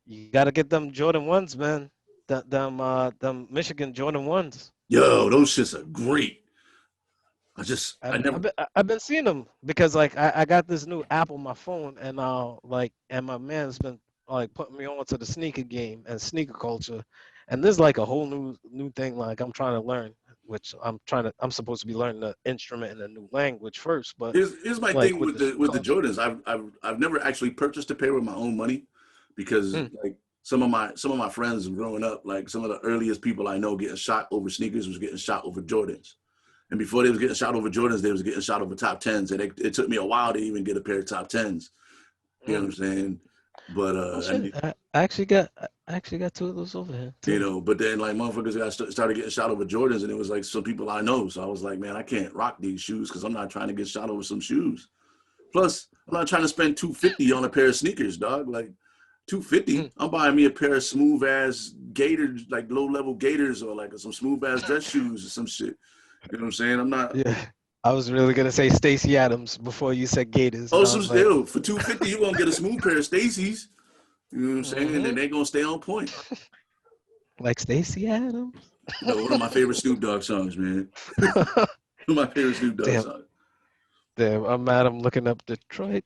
You gotta get them Jordan 1s, man. Them Michigan Jordan 1s. Yo, those shits are great. I've been seeing them because like I got this new app on my phone and my man's been like putting me on to the sneaker game and sneaker culture, and there's like a whole new thing like I'm trying to learn, which I'm supposed to be learning the instrument in a new language first. But here's my thing with the Jordans. I've never actually purchased a pair with my own money because like some of my friends growing up, like some of the earliest people I know getting shot over sneakers was getting shot over Jordans. And before they was getting shot over Jordans, they was getting shot over top 10s. And it took me a while to even get a pair of top 10s. You know what I'm saying? But I actually got two of those over here too. You know, but then like motherfuckers started getting shot over Jordans, and it was like some people I know. So I was like, man, I can't rock these shoes because I'm not trying to get shot over some shoes. Plus, I'm not trying to spend $250 on a pair of sneakers, dog. Like $250, I'm buying me a pair of smooth ass Gators, like low level Gators, or like some smooth ass dress shoes or some shit. You know what I'm saying? I'm not. Yeah. I was really gonna say Stacey Adams before you said Gators. Oh, some still for $250, you gonna get a smooth pair of Stacey's. You know what I'm saying? And then they gonna stay on point. Like Stacey Adams. One of my favorite Snoop Dogg songs, man. One of my favorite Snoop Dogg songs. Damn, I'm mad. I'm looking up Detroit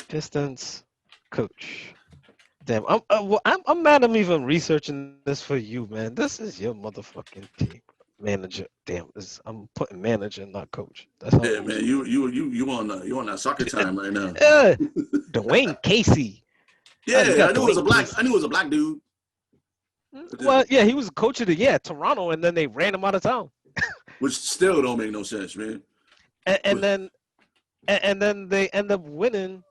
Pistons coach. Damn, I'm mad. I'm even researching this for you, man. This is your motherfucking team. Manager, damn! I'm putting manager, not coach. That's yeah, man. You on that soccer time right now? Yeah, Dwayne Casey. Yeah, I knew it was a black dude. Well, yeah, he was a coach of the year at Toronto, and then they ran him out of town. Which still don't make no sense, man. And then they end up winning,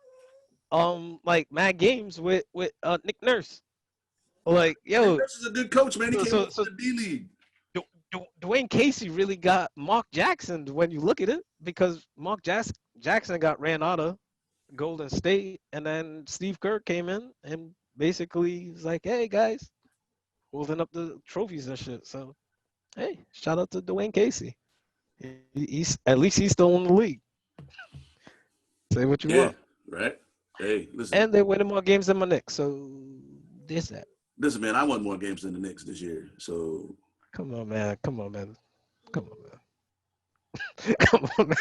like mad games with Nick Nurse. Like, yo, Nick Nurse is a good coach, man. He came up to the D League. Dwayne Casey really got Mark Jackson when you look at it, because Mark Jackson got ran out of Golden State, and then Steve Kerr came in and basically was like, hey guys, holding up the trophies and shit. So hey, shout out to Dwayne Casey. He's at least he's still in the league. Say what you want. Right. Hey, listen. And they're winning more games than my Knicks, so there's that. Listen, man, I won more games than the Knicks this year, so. Come on, man. Come on, man. Come on, man.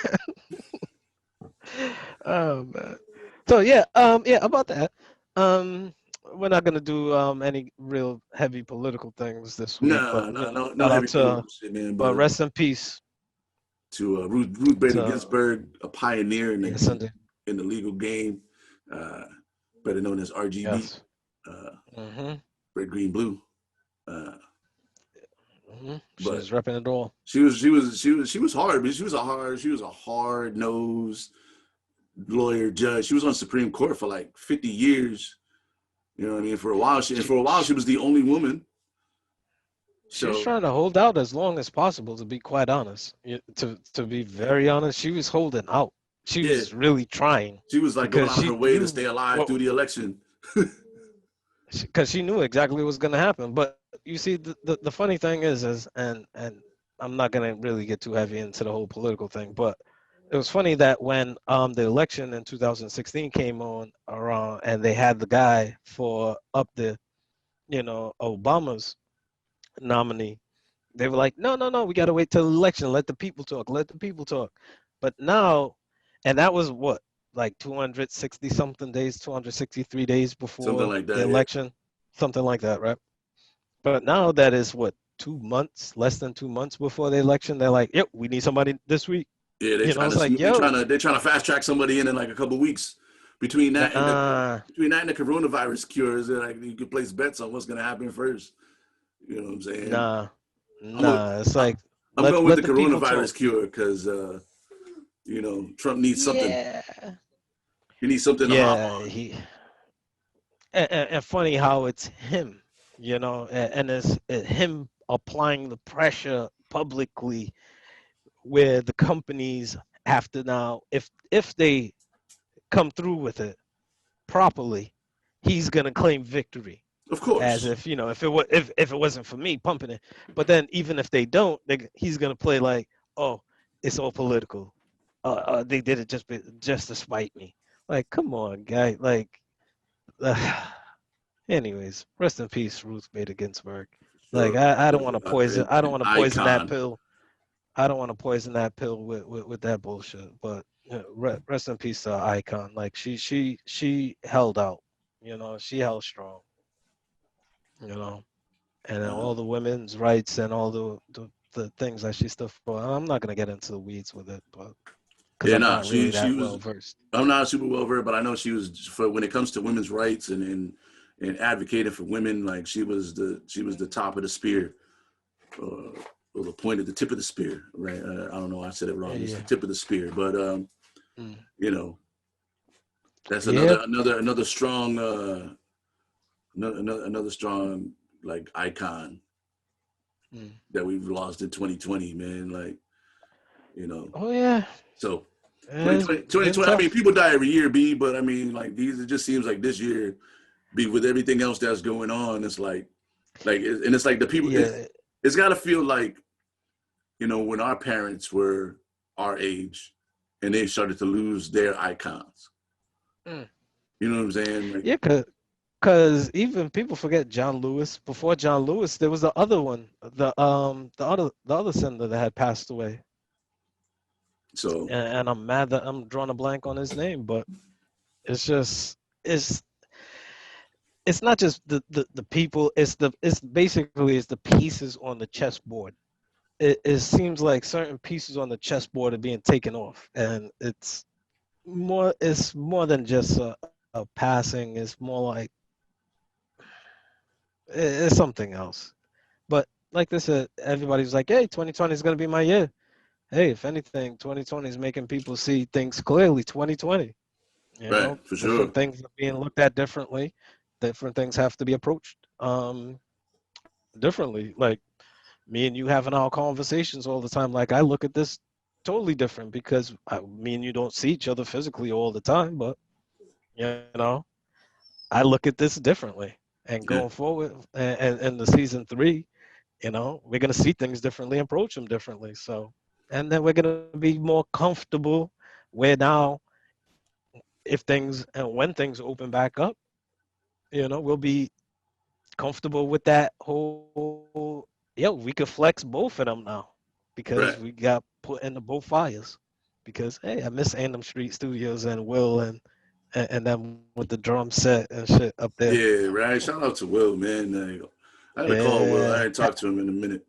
Oh, man. So, yeah, about that. We're not going to do any real heavy political things this week. No heavy political shit, man. But rest in peace. To Ruth Bader Ginsburg, a pioneer in the legal game, better known as RGB. Yes. red, green, blue. She was repping it all. She was hard, but she was a hard nosed lawyer judge. She was on Supreme Court for like 50 years. You know what I mean? For a while, she was the only woman. She was trying to hold out as long as possible, to be quite honest. To be very honest, she was holding out. She was really trying. She was like going out of her way to stay alive through the election. Because she knew exactly what was going to happen. But you see, the funny thing is and I'm not going to really get too heavy into the whole political thing, but it was funny that when the election in 2016 came on around and they had the guy for up the, Obama's nominee, they were like, no, we got to wait till the election. Let the people talk. But now, and that was what, like 260 something days, 263 days before the election, something like that, right? But now that is what, 2 months, less than 2 months before the election. They're like, yep, we need somebody this week. Yeah, they're trying to fast track somebody in like a couple of weeks. Between that and the coronavirus cures, like you could place bets on what's gonna happen first. You know what I'm saying? It's like I'm going with the coronavirus cure because Trump needs something. Yeah. He needs something to hop on. And funny how it's him, and it's him applying the pressure publicly, where the companies have to now, if they come through with it properly, he's gonna claim victory. Of course. As if if it wasn't for me pumping it. But then even if they don't, he's gonna play like, oh, it's all political. They did it just to spite me. Like, come on, guy. Like, anyways, rest in peace, Ruth Bader Ginsburg. Like, I don't want to poison. I don't want to poison that pill. I don't want to poison that pill with that bullshit. But rest in peace to our icon. Like, she held out. She held strong. And then all the women's rights and all the things that she stood for. I'm not gonna get into the weeds with it, but because I'm not really that well versed. I'm not super well versed, but I know she was, for when it comes to women's rights and advocating for women, like she was the top of the spear, or the point at the tip of the spear, right? I don't know, I said it wrong. It's the tip of the spear, but that's another strong. Another strong like icon that we've lost in 2020, man. Like, Oh yeah. So 2020. I mean, people die every year, B. But I mean, like it just seems like this year, B, with everything else that's going on, it's like, and it's like the people. Yeah. It's got to feel like, when our parents were our age, and they started to lose their icons. You know what I'm saying? Like, yeah, because even people forget John Lewis. Before John Lewis, there was the other one, the other senator that had passed away. So and I'm mad that I'm drawing a blank on his name, but it's not just the people. It's basically the pieces on the chessboard. It seems like certain pieces on the chessboard are being taken off, and it's more than just a passing. It's more like it's something else. But like they said, everybody's like, hey, 2020 is going to be my year. Hey, if anything, 2020 is making people see things clearly. 2020, right, for sure. Different things are being looked at differently. Different things have to be approached differently. Like me and you having our conversations all the time. Like I look at this totally different because me and you don't see each other physically all the time, but I look at this differently. And going forward, and the season 3, we're gonna see things differently, approach them differently. So, and then we're gonna be more comfortable. Where now, when things open back up, we'll be comfortable with that whole. We could flex both of them now, because we got put into both fires. Because hey, I miss Anthem Street Studios and Will and then with the drum set and shit up there. Yeah, right. Shout out to Will, man. I had to call Will. I hadn't talked to him in a minute.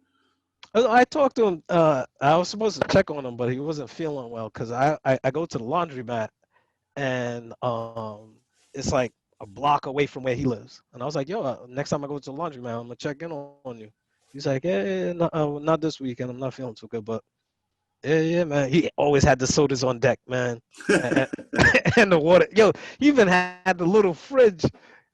I talked to him. I was supposed to check on him, but he wasn't feeling well because I go to the laundromat and it's like a block away from where he lives. And I was like, yo, next time I go to the laundry, man, I'm gonna check in on you. He's like, yeah, not this weekend. I'm not feeling too good, but yeah, man. He always had the sodas on deck, man, and, and the water. Yo, he even had the little fridge.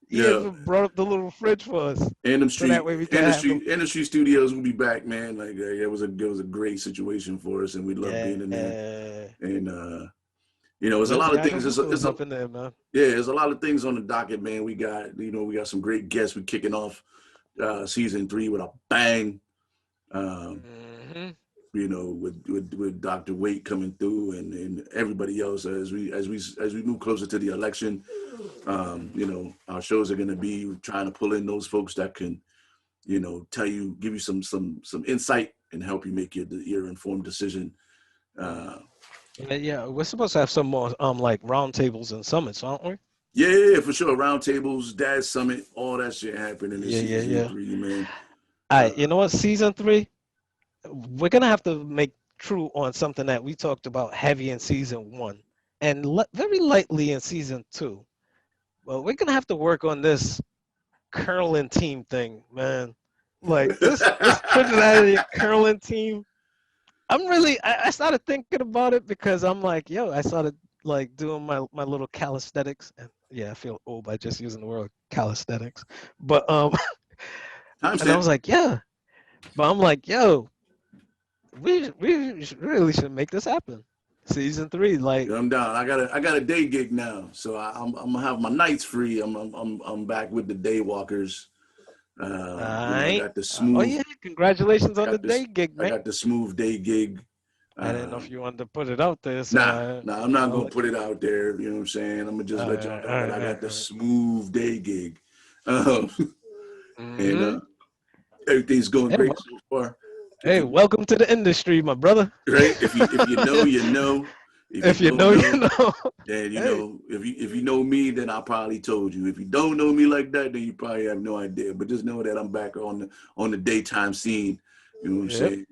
He Yeah. even brought up the little fridge for us, Random so that Street, way we can have them. Industry Studios will be back, man. Like it was a great situation for us, and we love being in there. Yeah, And there's a Vince lot of things. Gianluca was up in there, man. Yeah, there's a lot of things on the docket, man. We got some great guests. We're kicking off season 3 with a bang. Mm-hmm. With Dr. Wait coming through and everybody else as we move closer to the election. Our shows are going to be trying to pull in those folks that can, give you some insight and help you make your informed decision. Yeah, we're supposed to have some more like roundtables and summits, aren't we? Yeah, for sure. Roundtables, Dad Summit, all that shit happening in season 3, man. All right, you know what? Season 3, we're gonna have to make true on something that we talked about heavy in season 1 and very lightly in season 2. But we're gonna have to work on this curling team thing, man. Like this Trinidadian curling team. I started thinking about it because I'm like, yo, I started like doing my little calisthenics, and yeah, I feel old by just using the word calisthenics. But and I was like, yeah, but I'm like, yo, we really should make this happen. Season 3, like I'm down. I got a day gig now, so I'm gonna have my nights free. I'm back with the day walkers. I got the smooth. Oh yeah, congratulations on the day gig, man. I got the smooth day gig. I didn't know if you wanted to put it out there. So nah, I'm not gonna put it out there. You know what I'm saying? I'm gonna just let y'all know that I got the smooth day gig, and everything's going great so far. Hey, welcome to the industry, my brother. Right? If you know, you know. If you know, you know. Then know. If you know me, then I probably told you. If you don't know me like that, then you probably have no idea. But just know that I'm back on the daytime scene. You know what I'm saying?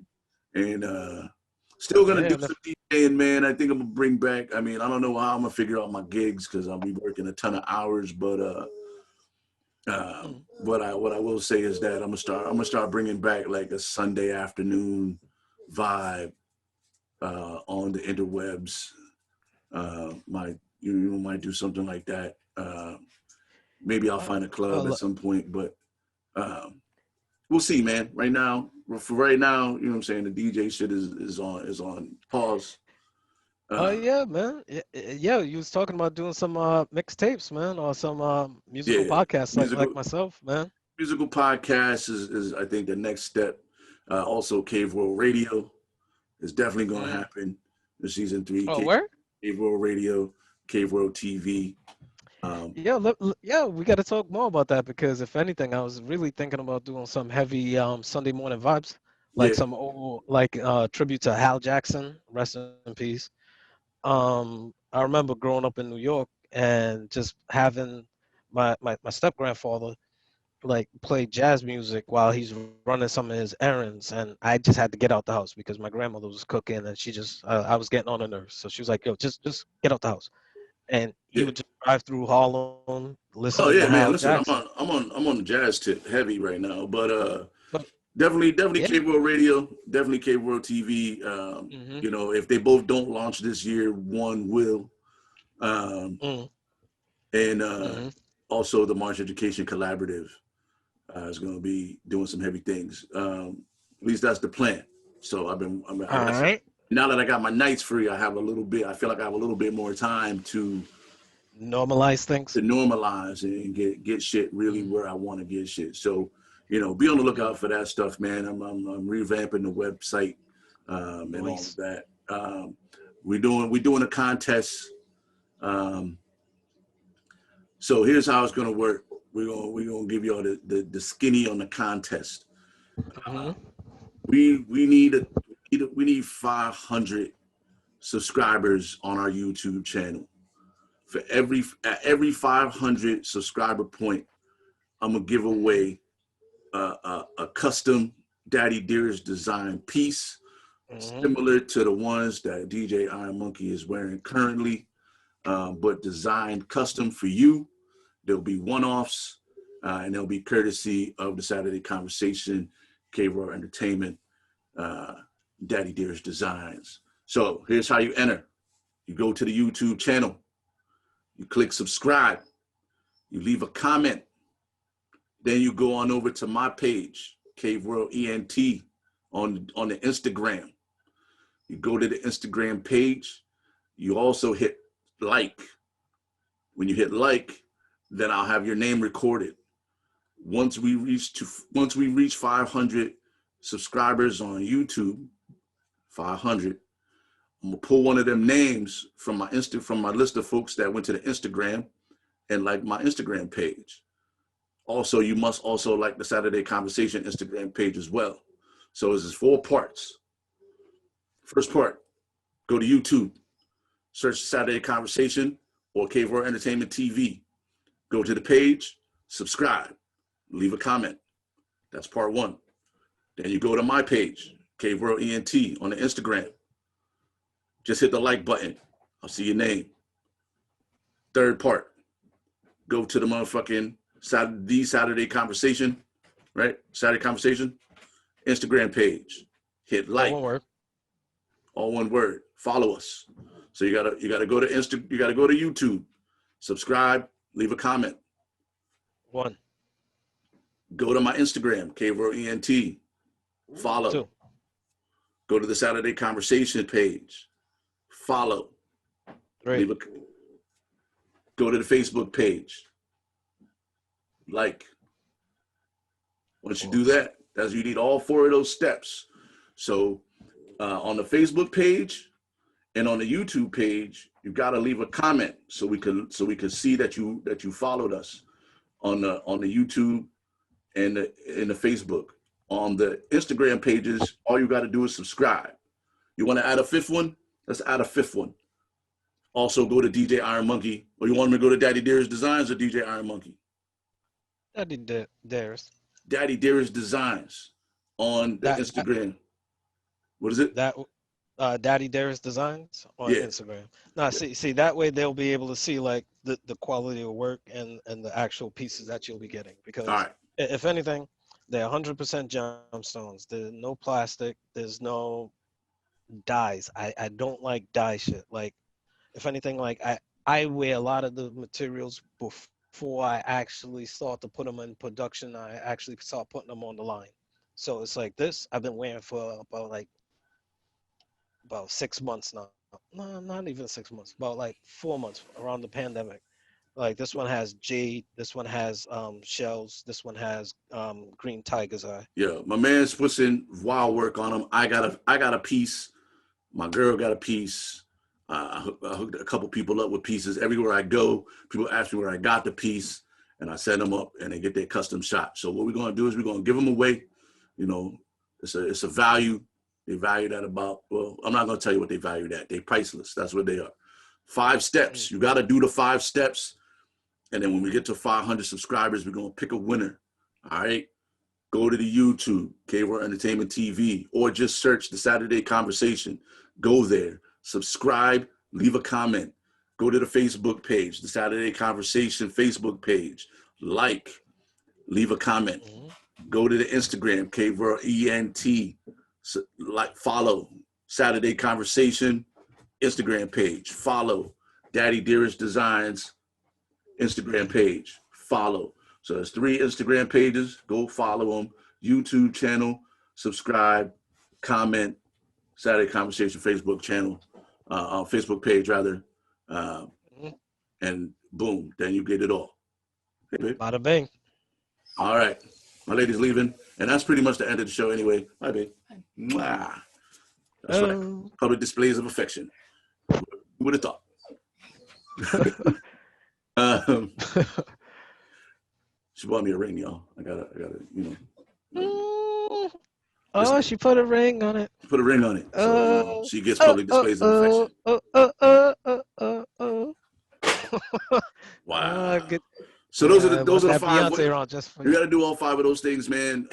And still gonna do some DJing, man. I think I'm gonna bring back. I mean, I don't know how I'm gonna figure out my gigs because I'll be working a ton of hours. But what I will say is that I'm gonna start bringing back like a Sunday afternoon vibe on the interwebs. Might do something like that. Maybe I'll find a club at some point, but we'll see, man. Right now, you know what I'm saying, the DJ shit is on pause. Yeah, man. Yeah, you was talking about doing some mixtapes, man, or some musical podcasts like myself, man. Musical podcast is I think the next step. Also, Cave World Radio is definitely going to happen in season 3. Oh, where? Cave World Radio, Cave World TV. We got to talk more about that because if anything, I was really thinking about doing some heavy Sunday morning vibes, like some old tribute to Hal Jackson, rest in peace. I remember growing up in New York and just having my step grandfather like play jazz music while he's running some of his errands, and I just had to get out the house because my grandmother was cooking and she just I was getting on her nerves, so she was like, yo, just get out the house. And he would just drive through Harlem listening to Hal Jackson. I'm on the jazz tip heavy right now, but definitely Cave World Radio, definitely Cave World TV. If they both don't launch this year, one will. Also the March Education Collaborative is going to be doing some heavy things. At least that's the plan. So now that I got my nights free, I feel like I have a little bit more time to normalize things. To normalize and get shit really where I want to get shit. So, be on the lookout for that stuff, man. I'm revamping the website and all of that. We're doing a contest. So here's how it's gonna work. We're gonna give y'all the skinny on the contest. We need 500 subscribers on our YouTube channel. At every 500 subscriber point, I'm gonna give away a custom Daddy Dearest design piece, similar to the ones that DJ Iron Monkey is wearing currently, but designed custom for you. There'll be one-offs, and they'll be courtesy of the Saturday Conversation, K-Roar Entertainment, Daddy Dearest Designs. So here's how you enter. You go to the YouTube channel. You click subscribe. You leave a comment. Then you go on over to my page, Cave World ENT, on the Instagram. You go to the Instagram page. You also hit like. When you hit like, then I'll have your name recorded. Once we reach 500 subscribers on YouTube, 500, I'm gonna pull one of them names from my list of folks that went to the Instagram and like my Instagram page. Also, you must also like the Saturday Conversation Instagram page as well. So this is 4 parts. First part, go to YouTube, search Saturday Conversation or Cave World Entertainment TV. Go to the page, subscribe, leave a comment. That's part 1. Then you go to my page, Cave World ENT on the Instagram. Just hit the like button. I'll see your name. Third part, go to the motherfucking Saturday Conversation, right? Saturday Conversation, Instagram page. Hit like. All one word. All one word. Follow us. So you gotta go to YouTube, subscribe, leave a comment. 1. Go to my Instagram, K-World ENT. Follow. 2. Go to the Saturday Conversation page. Follow. 3. Go to the Facebook page. Like. Once you do that, you need all 4 of those steps. So on the Facebook page and on the YouTube page, you got to leave a comment so we can see that you followed us on the YouTube and in the Facebook. On the Instagram pages, all you got to do is subscribe. You want to add a 5th one? Let's add a 5th one. Also go to DJ Iron Monkey, or you want me to go to Daddy Dearest Designs or DJ Iron Monkey? Daddy Dearest. Daddy Dearest Designs on the Instagram. What is it? Daddy Dearest Designs on Instagram. Now, see that way they'll be able to see like the quality of work and the actual pieces that you'll be getting. Because if anything, they're 100% gemstones. There's no plastic. There's no dyes. I don't like dye shit. Like, if anything, like I wear a lot of the materials before I actually start to put them in production. I actually start putting them on the line. So it's like this. I've been wearing for about 6 months now. No, not even 6 months. About like 4 months around the pandemic. Like this one has jade. This one has shells. This one has green tiger's eye. Yeah, my man's pushing wild work on them. I got a piece. My girl got a piece. I hooked a couple people up with pieces. Everywhere I go, people ask me where I got the piece, and I send them up, and they get their custom shot. So what we're gonna do is we're gonna give them away. You know, it's a value. They valued at about, well, I'm not gonna tell you what they valued at. They priceless. That's what they are. 5 steps. You gotta do the 5 steps, and then when we get to 500 subscribers, we're gonna pick a winner. All right. Go to the YouTube, K-World Entertainment TV, or just search the Saturday Conversation. Go there. Subscribe, leave a comment. Go to the Facebook page, the Saturday Conversation Facebook page. Like, leave a comment. Go to the Instagram, K-World ENT. Like, follow Saturday Conversation Instagram page. Follow Daddy Dearest Designs Instagram page. Follow. So there's 3 Instagram pages. Go follow them. YouTube channel, subscribe, comment, Saturday Conversation Facebook channel, Facebook page rather, and boom, then you get it all. Hey, babe. Bada bing. All right, my lady's leaving, and that's pretty much the end of the show anyway. Bye, babe. Mwah. That's right. Public displays of affection. Who would have thought? She bought me a ring, y'all. I gotta, you know. Oh, she put a ring on it. Put a ring on it. So she gets public displays of affection. Wow. So those are the 5. You got to do all 5 of those things, man.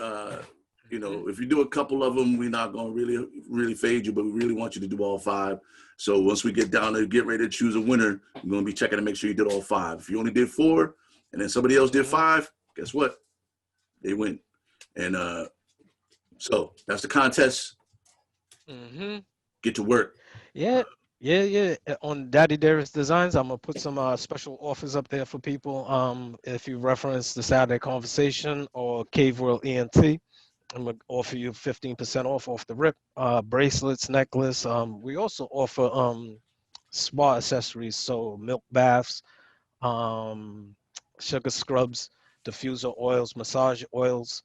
You know, if you do a couple of them, we're not going to really fade you, but we really want you to do all 5. So once we get down to get ready to choose a winner, we're going to be checking to make sure you did all 5. If you only did 4, and then somebody else did 5, guess what? They win. And so that's the contest. Get to work. Yeah. On Daddy Darius Designs, I'm gonna put some special offers up there for people. If you reference the Saturday Conversation or Cave World ENT, I'm gonna offer you 15% off the rip. Bracelets, necklace. We also offer spa accessories, so milk baths, sugar scrubs, diffuser oils, massage oils.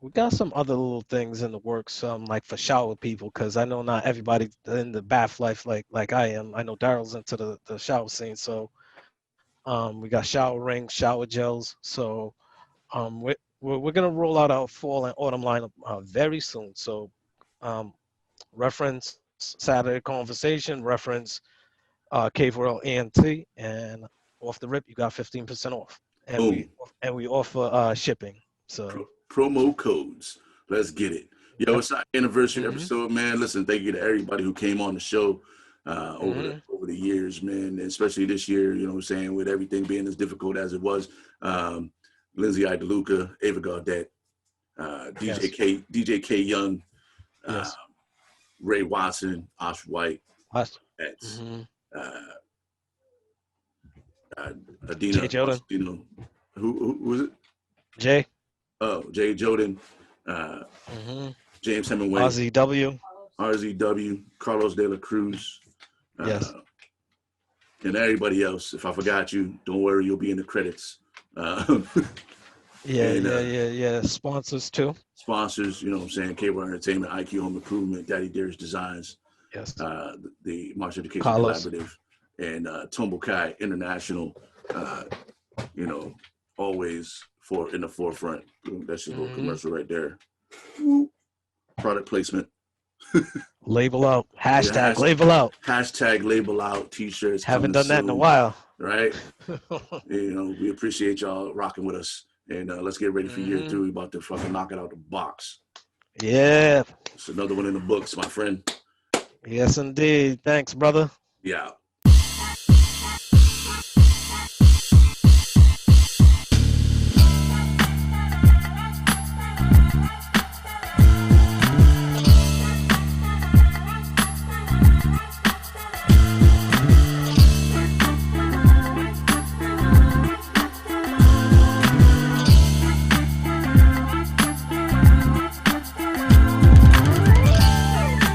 We got some other little things in the works, like for shower people, because I know not everybody's in the bath life like I am. I know Daryl's into the shower scene, so we got shower rings, shower gels. So we're gonna roll out our fall and autumn lineup very soon. So reference Saturday Conversation, reference Cave World ENT, and off the rip you got 15% off, and Boom. we offer shipping. So promo codes. Let's get it. Yo, it's our anniversary episode, man. Listen, thank you to everybody who came on the show over the years, man, and especially this year, you know what I'm saying, with everything being as difficult as it was. Lindsay DeLuca, Ava Gaudette, DJ K Young, Ray Watson, Osh White, Ets, Adina, Jay Jordan. Who was it? Jay. Oh, Jay Jordan, James Hemingway, RZW, Carlos De La Cruz, and everybody else. If I forgot you, don't worry, you'll be in the credits. Sponsors too. Sponsors, you know what I'm saying? Cable Entertainment, IQ Home Improvement, Daddy Darius Designs, the March Education Collaborative, and Tombo Kai International. You know, always in the forefront. That's just a little commercial right there. Product placement. Label out. Hashtag label out. Hashtag label out. T-shirts. Haven't done that in a while. Right? You know, we appreciate y'all rocking with us. And let's get ready for year 2. We about to fucking knock it out the box. Yeah. It's another one in the books, my friend. Yes, indeed. Thanks, brother. Yeah.